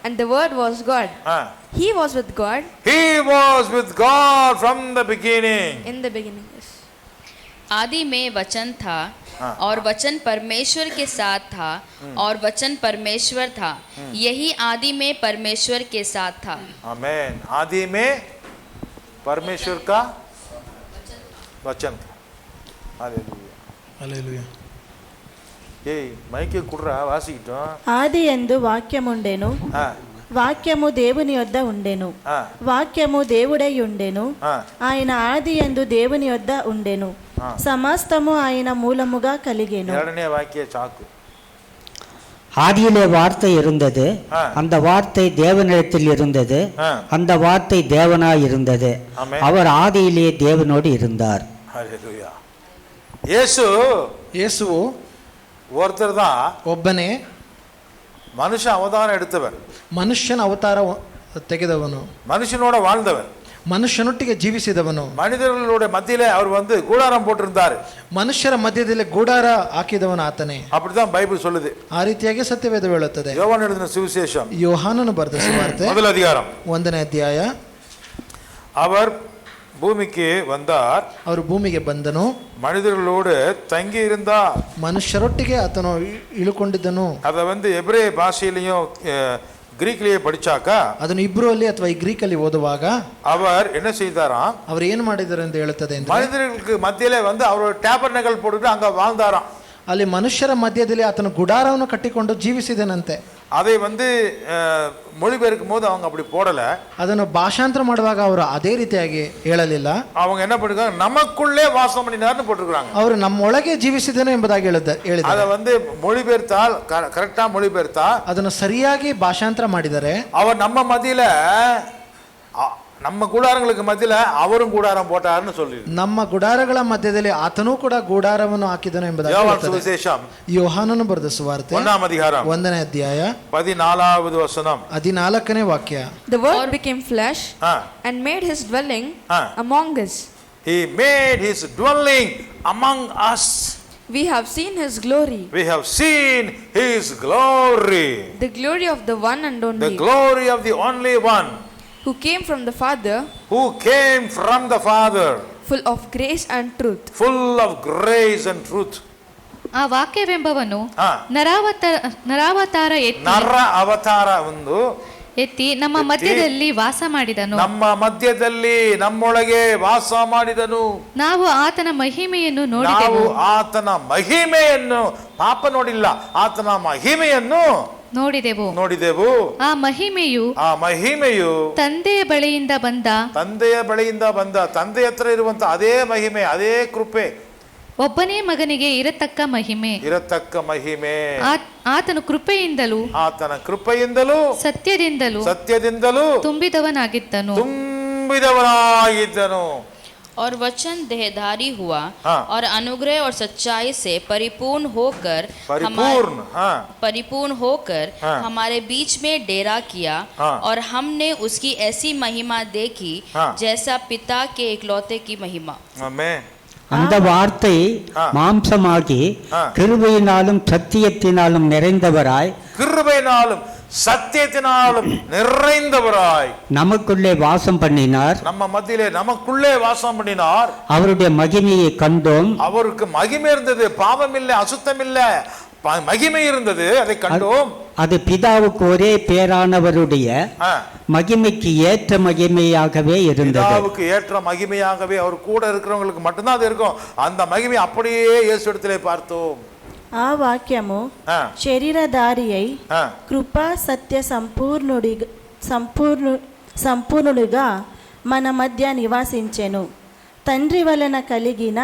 and the Word was God. He was with God. He was with God from the beginning. In the beginning, yes. आदि में वचन था और वचन परमेश्वर के साथ था और वचन परमेश्वर था, यही आदि में परमेश्वर के साथ था. आमेन. आदि में परमेश्वर का वचन था. हालेलुया. ಹಲ್ಲೆಲೂಯಾ. ಏಯ್ ಮೈಕೆ ಕುಡ್ರಾ ವಾಸಿಗಿಟ್ಟು. ఆది యందు వాక్యముండెను, వాక్యము దేవుని యొద్ద ఉండెను, వాక్యము దేవుడై ఉండెను, ఆయన ఆది యందు దేవుని యొద్ద ఉండెను, సమస్తము ఆయన మూలముగా కలిగెను. ಎರಡನೇ ವಾಕ್ಯ ಚಾಕು. ஆதியிலே வார்த்தை இருந்தது, அந்த வார்த்தை தேவனிடத்தில் இருந்தது, அந்த வார்த்தை தேவனாய் இருந்தது, அவர் ஆதியிலே தேவனோடு இருந்தார். ஹல்லேலூயா. ಯೇಸುವು ஒருத்தர் தான், ಒಬ್ಬನೇ மனுஷ அவதாரம் எடுத்தவர், ಮನುಷ್ಯನ ಅವತಾರ ತೆಗೆದವನು, மனுஷனோட வாழ்ந்தவர், ಮನುಷ್ಯನೊಟ್ಟಿಗೆ ಜೀವಿಸಿದವನು, மனிதர்களுடைய மத்தியிலே அவர் வந்து கூடாரம் போட்டிருந்தார், ಮನುಷ್ಯರ ಮಧ್ಯದಲ್ಲಿ ಗೂಡಾರ ಹಾಕಿದವನು ಆತನೇ. அப்படிதான் பைபிள் சொல்லுது. ಆ ರೀತಿಯಾಗಿ ಸತ್ಯವೇದ ಹೇಳುತ್ತದೆ. யோவான் எழுதின சுவிசேஷம் ಯೋಹಾನನು ಬರೆದ ಸುವಾರ್ತೆ 1 அதிகாரம் 1ನೇ ಅಧ್ಯಾಯ. அவர் பூமிக்கு வந்தார், ಅವರು ಭೂಮಿಗೆ ಬಂದನು, மனிதர்களோடு தங்கி இருந்தார், ಮನುಷ್ಯರೊಟ್ಟಿಗೆ ಆತನು ಇಳುಕೊಂಡಿದ್ದನು. அதை வந்து எபிரேய பாஷையிலையும் ಗ್ರೀಕ್ಲಿಯೇ படிச்சாக்கா, ಅದನ್ನು ಇಬ್ರು ಅಲ್ಲಿ ಅಥವಾ ಈ ಗ್ರೀಕಲ್ಲಿ ಓದುವಾಗ அவர் என்ன செய்தாராம், ಅವರು ಏನು ಮಾಡಿದರು ಎಂದು ಹೇಳುತ್ತದೆ. மனிதர்களுக்கு மத்தியிலே வந்து அவர் டேபர்னகல் போட்டுட்டு அங்க வாழ்ந்தாராம். ಅಲ್ಲಿ ಮನುಷ್ಯರ ಮಧ್ಯದಲ್ಲಿ ಆತನು ಗುಡಾರವನ್ನು ಕಟ್ಟಿಕೊಂಡು ಜೀವಿಸಿದನಂತೆ. அதை வந்து மொழிபெயர்க்கும் போது அவங்க அப்படி போடல, ಅದನ್ನು ಭಾಷಾಂತರ ಮಾಡುವಾಗ ಅವರು ಅದೇ ರೀತಿಯಾಗಿ ಹೇಳಲಿಲ್ಲ. அவங்க என்ன பண்ணிருக்காங்க, நமக்குள்ளே வாசம் பண்ணினார்னு போட்டிருக்காங்க. ಅವರು ನಮ್ಮೊಳಗೆ ಜೀವಿಸಿದನು ಎಂಬುದಾಗಿ ಹೇಳಿದ್ದಾರೆ. அதை வந்து மொழிபெயர்த்தால் கரெக்டா மொழிபெயர்த்தா ಅದನ್ನು ಸರಿಯಾಗಿ ಭಾಷಾಂತರ ಮಾಡಿದರೆ அவர் நம்ம மத்தியில ನಮ್ಮ ಗುಡಾರங்களுக்கு ಮಧ್ಯೆ ಅವரும் கூடாரம் போட்டார்னு சொல்லி, ನಮ್ಮ ಗುಡಾರಗಳ ಮಧ್ಯದಲ್ಲಿ ಆತನೂ ಕೂಡ ಗುಡಾರವನ್ನು ಹಾಕಿದನು ಎಂಬುದಾಗಿ ಯೋಹಾನನು ಬರೆದ ಸುವಾರ್ತೆ 1 அதிகாரம் 1ನೇ ಅಧ್ಯಾಯ 14வது ವಚனம் 14ನೇ ವಾಕ್ಯ. The word became flesh and made his dwelling among us. He made his dwelling among us. We have seen his glory. We have seen his glory. The glory of the one and only. The glory of the only one. Who came from the Father. Who came from the Father. Full of grace and truth. Full of grace and truth. ಆ ವಾಕ್ಯವೆಂಬವನು ನರಾವತಾರ ಎತ್ತಿ ನಮ್ಮ ಮಧ್ಯದಲ್ಲಿ ವಾಸ ಮಾಡಿದನು. ನಮ್ಮ ಮಧ್ಯದಲ್ಲಿ ನಮ್ಮೊಳಗೆ ವಾಸ ಮಾಡಿದನು. ನಾವು ಆತನ ಮಹಿಮೆಯನ್ನು ನೋಡಿದೆವು. ಆತನ ಮಹಿಮೆಯನ್ನು ಪಾಪ ನೋಡಿಲ್ಲ, ಆತನ ಮಹಿಮೆಯನ್ನು ನೋಡಿದೆವು. ಆ ಮಹಿಮೆಯು ತಂದೆಯ ಬಳಿಯಿಂದ ಬಂದ ತಂದೆ ಹತ್ರ ಇರುವಂತ ಅದೇ ಮಹಿಮೆ, ಅದೇ ಕೃಪೆ ಒಬ್ಬನೇ ಮಗನಿಗೆ ಇರತಕ್ಕ ಮಹಿಮೆ, ಇರತಕ್ಕ ಮಹಿಮೆ, ಆತನು ಕೃಪೆಯಿಂದಲೂ ಆತನ ಕೃಪೆಯಿಂದಲೂ ಸತ್ಯದಿಂದಲೂ ತುಂಬಿದವನಾಗಿದ್ದನು. और वचन देहधारी हुआ हाँ। और अनुग्रह और सच्चाई से परिपूर्ण होकर हाँ। हमारे बीच में डेरा किया। हाँ। और हमने उसकी ऐसी महिमा देखी हाँ। जैसा पिता के इकलौते की महिमा। आमेन। அந்த வார்த்தை மாம்சமாகி கிருபையினாலும் சத்தியத்தினாலும் நிறைந்தவராய் சத்தியத்தினாலும் நிறைந்தவராய் நமக்குள்ளே வாசம் பண்ணினார். நம்ம மத்தியிலே நமக்குள்ளே வாசம் பண்ணினார். அவருடைய மகிமையை கண்டோம். அவருக்கு மகிமை இருந்தது, பாவம் இல்லை, அசுத்தம் இல்லை, மகிமை இருந்தது, அதை கண்டோம். அது பிதாவுக்கு ஒரே பேரானவருடைய மகிமைக்கு ஏற்ற மகிமையாகவே இருந்தது. பிதாவுக்கு ஏற்ற மகிமையாகவே அவர் கூட இருக்கிறவங்களுக்கு மட்டும்தான் அது இருக்கும். அந்த மகிமை அப்படியே இயேசு இடத்திலே பார்த்தோம். ఆ వాక్యము శరీరధారి అయి కృపా సత్య సంపూర్ణుడుగా మన మధ్య నివాసించెను. తండ్రి వలన కలిగిన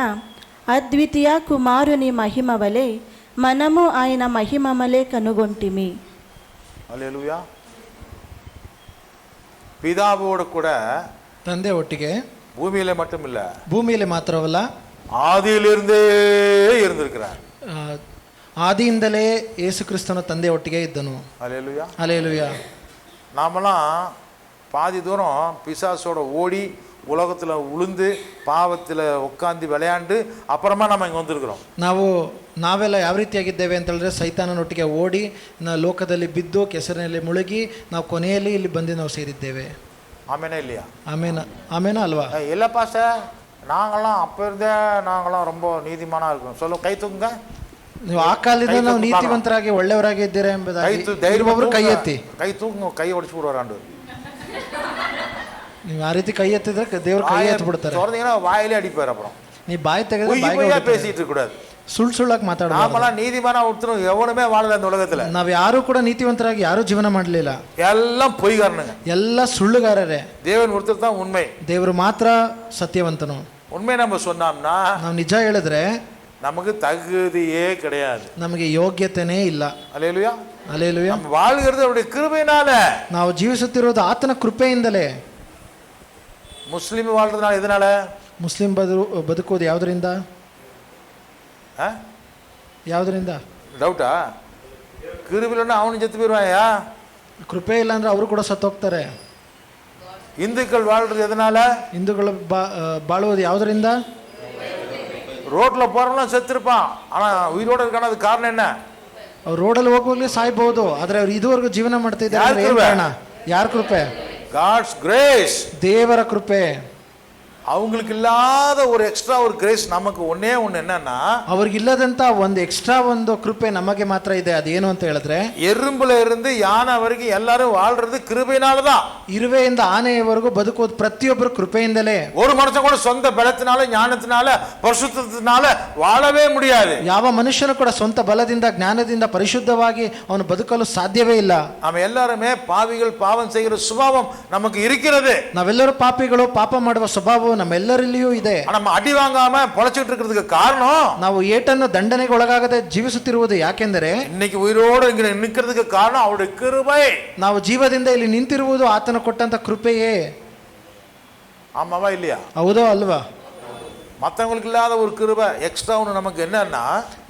అద్వితీయ కుమారుని మహిమ వలె మనము ఆయన మహిమమలే కనుగొంటిమి. హల్లెలూయా. பிதாவோடு கூட ತಂದೆ ಒಟ್ಟಿಗೆ பூமியிலே மட்டுமில்ல, ಭೂಮಿಯಲ್ಲಿ ಮಾತ್ರವಲ್ಲ ಆದಿயிலிருந்தே இருந்திருக்கிறார். ಆದಿಯಿಂದಲೇ ಯೇಸು ಕ್ರಿಸ್ತನು ತಂದೆ ಒಟ್ಟಿಗೆ ಇದ್ದನು. ஹல்லேலூயா. ஹல்லேலூயா. நாமெல்லாம் பாதி தூரம் பிசாசோட ஓடி உலகத்தில் உளுந்து பாவத்தில் உட்காந்து விளையாண்டு அப்புறமா நம்ம இங்கே வந்திருக்கிறோம். ನಾವೆಲ್ಲ ಯಾವ ರೀತಿಯಾಗಿದ್ದೇವೆ ಅಂತ ಹೇಳಿದ್ರೆ ಸೈತಾನನೊಟ್ಟಿಗೆ ಓಡಿ ಲೋಕದಲ್ಲಿ ಬಿದ್ದು ಕೆಸರಿನಲ್ಲಿ ಮುಳುಗಿ ನಾವು ಕೊನೆಯಲ್ಲಿ ಇಲ್ಲಿ ಬಂದು ನಾವು ಸೇರಿದ್ದೇವೆ. ஆமேனா இல்லையா? ಆಮೇನಾ ಅಲ್ವಾ? இல்லைப்பா சார், நாங்களாம் அப்போ இருந்தே நாங்களாம் ரொம்ப நீதிமானாக இருக்கோம். சொல்ல கை தூக்குங்க. ನೀವು ಆ ಕಾಲದಿಂದ ನಾವು ನೀತಿವಂತರಾಗಿ ಒಳ್ಳೆಯವರಾಗಿ ಇದ್ದೀರಾ ಎಂಬುದಾಗಿ ಕೈ ಎತ್ತಿ. ಕೈ ತೂಕು, ಕೈ ಹೊಡಿಸಿ ಬಿಡುವರಾಂಡು. ನೀವು ಆ ರೀತಿ ಕೈ ಎತ್ತಿದ್ರೆ ದೇವ್ರು ಕೈ ಎತ್ತು ಬಿಡ್ತಾರೆ. தொடர்ந்தீங்கன்னா வாயிலே அடிப்பார். அப்புறம் நீ ಬಾಯಿ ತೆಗೆದ್ರೆ பேசிட்டு இருக்க கூடாது, ಸುಳ್ಳಾಗಿ ಮಾತಾಡಬಾರದು. நாமெல்லாம் நீதிமானா ஒருத்தரும் எவனுமே வாழல இந்த உலகத்துல. ನಾವು ಯಾರು ಕೂಡ ನೀತಿವಂತರಾಗಿ ಯಾರು ಜೀವನ ಮಾಡಲಿಲ್ಲ. எல்லாம் பொய்காரனுங்க, ಎಲ್ಲ ಸುಳ್ಳುಗಾರರೇ. தேவன் ஒருத்தர் தான் உண்மை. ದೇವರು ಮಾತ್ರ ಸತ್ಯವಂತನು. உண்மை நம்ம சொன்னோம்னா, ನಾವು ನಿಜ ಹೇಳಿದ್ರೆ நமக்கு தகுதியே கிடையாது, ನಮಗೆ ಯೋಗ್ಯತೆನೇ ಇಲ್ಲ. அல்லேலூயா. அல்லேலூயா. நம்ம வாழ்கிறது அவருடைய கிருபையினால. ನಾವು ಜೀವಿಸುತ್ತಿರುವುದು ಆತನ ಕೃಪೆಯಿಂದಲೇ. ಮುಸ್ಲಿಂ வாழ்றதுனால எதனால? ಮುಸ್ಲಿಂ ಬದುಕುವುದು ಯಾವುದರಿಂದ? ಯಾವುದರಿಂದ? ಡೌಟಾ? கிருபையிலன்னா அவனும் செத்து போயிடுவாயா? ಕೃಪೆ ಇಲ್ಲ ಅಂದ್ರೆ ಅವರು ಕೂಡ ಸತ್ತೋಗ್ತಾರೆ. இந்துக்கள் வாழ்றது எதனால? ಹಿಂದೂಗಳು ಬಾಳುವುದು ಯಾವುದರಿಂದ? ரோட்ல போறவங்களாம் செத்துருப்பான், ஆனா உயிரோட இருக்கான. அது காரணம் என்ன? ಅವ್ರು ರೋಡಲ್ಲಿ ಹೋಗುವಾಗಲೇ ಸಾಯ್ಬಹುದು, ಆದ್ರೆ ಅವ್ರು ಇದುವರೆಗೂ ಜೀವನ ಮಾಡ್ತಾ ಇದ್ದಾರೆ. ಯಾರ ಕೃಪೆ? ಗಾಡ್ಸ್ ಗ್ರೇಸ್, ದೇವರ ಕೃಪೆ. அவங்களுக்கு இல்லாத ஒரு எக்ஸ்ட்ரா ஒரு கிரேஸ் நமக்கு ஒன்னே ஒன்று என்னன்னா, ಅವ್ರಿಗೆ ಇಲ್ಲದಂತ ಒಂದು ಎಕ್ಸ್ಟ್ರಾ ಒಂದು ಕೃಪೆ ನಮಗೆ ಮಾತ್ರ ಇದೆ. ಅದೇನು ಅಂತ ಹೇಳಿದ್ರೆ, எறும்புல இருந்து யானை வரைக்கும் எல்லாரும் வாழ்றது கிருபையினாலதான். ಇರುವೆಯಿಂದ ಆನೆಯವರೆಗೂ ಬದುಕುವುದು ಪ್ರತಿಯೊಬ್ಬರು ಕೃಪೆಯಿಂದಲೇ. ஒரு மனுஷன் கூட சொந்த பலத்தினால ஞானத்தினால பரிசுத்தத்தினால வாழவே முடியாது. ಯಾವ ಮನುಷ್ಯನು ಕೂಡ ಸ್ವಂತ ಬಲದಿಂದ ಜ್ಞಾನದಿಂದ ಪರಿಶುದ್ಧವಾಗಿ ಅವನು ಬದುಕಲು ಸಾಧ್ಯವೇ ಇಲ್ಲ. நம்ம எல்லாருமே பாவிகள், பாவம் செய்கிற சுபாவம் நமக்கு இருக்கிறது. ನಾವೆಲ್ಲರೂ ಪಾಪಿಗಳು, ಪಾಪ ಮಾಡುವ ಸ್ವಭಾವ ನಮ್ಮೆಲ್ಲರಲ್ಲಿಯೂ ಇದೆ. நம்ம ಅಡಿ வாங்காம பொழைச்சிட்டு இருக்கிறதுக்கு காரணம், ನಾವು ಏಟನ್ನು ದಂಡನೆಗೆ ಒಳಗಾಗದೆ ಜೀವಿಸುತ್ತಿರುವುದು ಯಾಕೆಂದರೆ, இன்னைக்கு ಉಯಿರೋடு இங்க நிக்கிறதுக்கு காரணம் அவருடைய கிருபை. ನಾವು ಜೀವದಿಂದ ಇಲ್ಲಿ ನಿಂತಿರುವುದು ಆತನ ಕೊಟ್ಟಂತ ಕೃಪೆಯೇ. ஆமாவா இல்லையா? ಹೌದೋ ಅಲ್ವಾ? மற்றவங்களுக்கு இல்லாத ஒரு கிருபை எக்ஸ்ட்ரா ஒன்று நமக்கு என்னன்னா,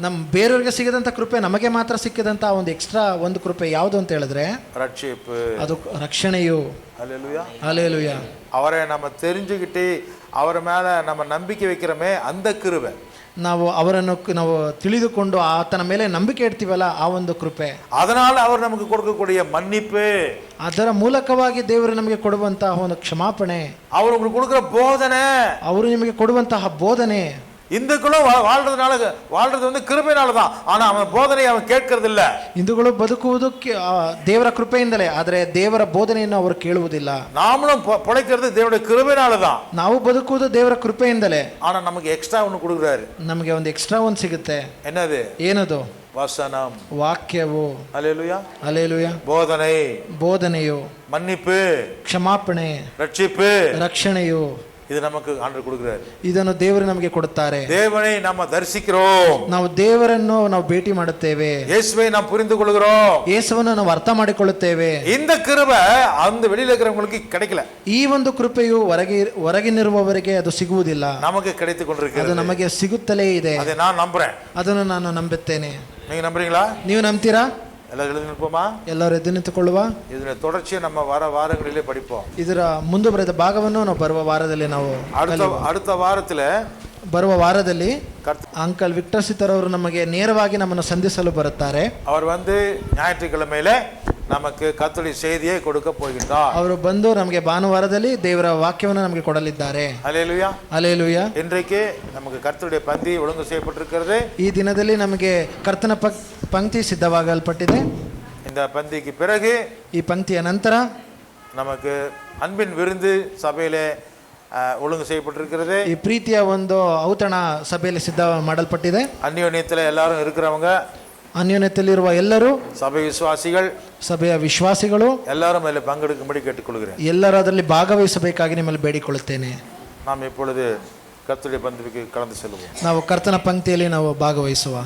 ನಮ್ಮ ಬೇರೆಯವರಿಗೆ ಸಿಗದಂತ ಕೃಪೆ ನಮಗೆ ಮಾತ್ರ ಸಿಕ್ಕಿದಂತ ಒಂದು ಎಕ್ಸ್ಟ್ರಾ ಒಂದು ಕೃಪೆ ಯಾವುದು ಅಂತ ಹೇಳಿದ್ರೆ, ரட்சிப்பு, ಅದು ರಕ್ಷಣೆಯು. ஹல்லேலூயா. ஹல்லேலூயா. அவரை நம்ம தெரிஞ்சுக்கிட்டு அவர் மேல நம்ம நம்பிக்கை வைக்கிறோமே, அந்த கிருபை. ನಾವು ಅವರನ್ನು ನಾವು ತಿಳಿದುಕೊಂಡು ಆತನ ಮೇಲೆ ನಂಬಿಕೆ ಇಡ್ತೀವಲ್ಲ, ಆ ಒಂದು ಕೃಪೆ. அதனால அவர் நமக்கு கொடுக்கக்கூடிய மன்னிப்பு, ಅದರ ಮೂಲಕವಾಗಿ ದೇವರು ನಮಗೆ ಕೊಡುವಂತಹ ಒಂದು ಕ್ಷಮಾಪಣೆ, அவர் உங்களுக்கு கொடுக்குற போதனை, ಅವರು ನಿಮಗೆ ಕೊಡುವಂತಹ ಬೋಧನೆ. இந்துக்களும் வாழ்றது வந்து கிருபையினால தான். ஆனா அவன் போதனை அவன் கேட்கறது இல்ல. ಹಿಂದೂಗಳು ಬದುಕುವುದು ದೇವರ ಕೃಪೆಯಿಂದಲೇ, ಆದರೆ ದೇವರ ಬೋಧನೆಯನ್ನು ಅವರು ಕೇಳುವುದಿಲ್ಲ. நாமளும் பொழைக்கிறது தேவனுடைய கிருபையினால தான். ನಾವು ಬದುಕುವುದು ದೇವರ ಕೃಪೆಯಿಂದಲೇ. ஆனா நமக்கு எக்ஸ்ட்ரா ஒன்று கொடுக்குறாரு. ನಮಗೆ ಒಂದು ಎಕ್ಸ್ಟ್ರಾ ಒಂದು ಸಿಗುತ್ತೆ. என்னது? ಏನದು? வசனம், ವಾಕ್ಯವು. ஹல்லேலூயா. ಹಲ್ಲೇಲೂಯಾ. போதனை, ಬೋಧನೆಯು, மன்னிப்பு, ಕ್ಷಮಾಪಣೆ, ரட்சிப்பு, ರಕ್ಷಣೆಯು, இது நமக்கு ஆண்டவர் கொடுக்கிறார். ಇದನ್ನು ದೇವರು ನಮಗೆ ಕೊಡುತ್ತಾರೆ. தேவனை நம்ம தரிசிக்கிறோம். ನಾವು ದೇವರನ್ನು ನಾವು ಭೇಟಿ ಮಾಡುತ್ತೇವೆ. இயேசுவை நாம் புரிந்து கொள்கிறோம். ಯೇಸುವನ್ನು ನಾವು ಅರ್ಥ ಮಾಡಿಕೊಳ್ಳುತ್ತೇವೆ. இந்த கிருபை அந்த வெளியில இருக்கிறவங்களுக்கு கிடைக்கல. ಈ ಒಂದು ಕೃಪೆಯು ಹೊರಗಿನಿರುವವರಿಗೆ ಅದು ಸಿಗುವುದಿಲ್ಲ. நமக்கு கிடைத்து ಅದು கொண்டிருக்கிறது. ನಮಗೆ ಸಿಗುತ್ತಲೇ ಇದೆ. அதை நான் நம்புறேன். ಅದನ್ನು ನಾನು ನಂಬುತ್ತೇನೆ. நீங்க நம்புறீங்களா? ನೀವು ನಂಬ್ತೀರಾ? ಎಲ್ಲ எழுதி நிற்போமா? ಎಲ್ಲರೂ ಎದ್ದು ನಿಂತುಕೊಳ್ಳುವ. ಇದರ தொடர்ச்சியை நம்ம வாரங்களிலே படிப்போம். ಇದರ ಮುಂದುವರೆದ ಭಾಗವನ್ನು ನಾವು ಬರುವ ವಾರದಲ್ಲಿ ನಾವು அடுத்த வாரத்துல ಬರುವ ವಾರದಲ್ಲಿ ಅಂಕಲ್ ವಿಕ್ಟರ್ ಸಿತರ್ ಅವರು ನಮಗೆ ನೇರವಾಗಿ ನಮ್ಮನ್ನು ಸಂಧಿಸಲು ಬರುತ್ತಾರೆ. அவர் வந்து ஞாயிற்றுக்கிழமையில நமக்கு கர்த்தருடைய செய்தியை கொடுக்க போகின்றார். ಅವರು ಬಂದು ನಮಗೆ ಭಾನುವಾರದಲ್ಲಿ ದೇವರ ವಾಕ್ಯವನ್ನು ನಮಗೆ ಕೊಡಲಿದ್ದಾರೆ. ஹல்லேலூயா. ಹಲ್ಲೆಲೂಯಾ. இன்றைக்கு நமக்கு கர்த்தருடைய பந்தி ஒழுங்கு செய்யப்பட்டிருக்கிறது. ಈ ದಿನದಲ್ಲಿ ನಮಗೆ ಕರ್ತನ ಪಂಕ್ತಿ ಸಿದ್ಧವಾಗಲ್ಪಟ್ಟಿದೆ. இந்த பந்திக்கு பிறகு ಈ ಪಂಕ್ತಿಯ ನಂತರ நமக்கு அன்பின் விருந்து சபையிலே ஒழுங்கு செய்யப்பட்டிருக்கிறது. ಈ ಪ್ರೀತಿಯ ಒಂದು ಔತಣ ಸಭೆಯಲ್ಲಿ ಸಿದ್ಧ ಮಾಡಲ್ಪಟ್ಟಿದೆ. அந்யோன்யத்தில் எல்லாரும் இருக்கிறவங்க, ಅನ್ಯೋನ್ಯತೆಯಲ್ಲಿರುವ ಎಲ್ಲರೂ, சபை விசுவாசிகள், ಸಭೆಯ ವಿಶ್ವಾಸಿಗಳು எல்லாரும் அதில் பங்கெடுக்கும்படி கேட்டுக்கொள்கிறேன். ಎಲ್ಲರೂ ಅದರಲ್ಲಿ ಭಾಗವಹಿಸಬೇಕಾಗಿ ನಿಮ್ಮಲ್ಲಿ ಬೇಡಿಕೊಳ್ಳುತ್ತೇನೆ. நாம் இப்பொழுது கர்த்தருடைய பந்திக்கு கலந்து செல்வோம். ನಾವು ಕರ್ತನ ಪಂಕ್ತಿಯಲ್ಲಿ ನಾವು ಭಾಗವಹಿಸುವ.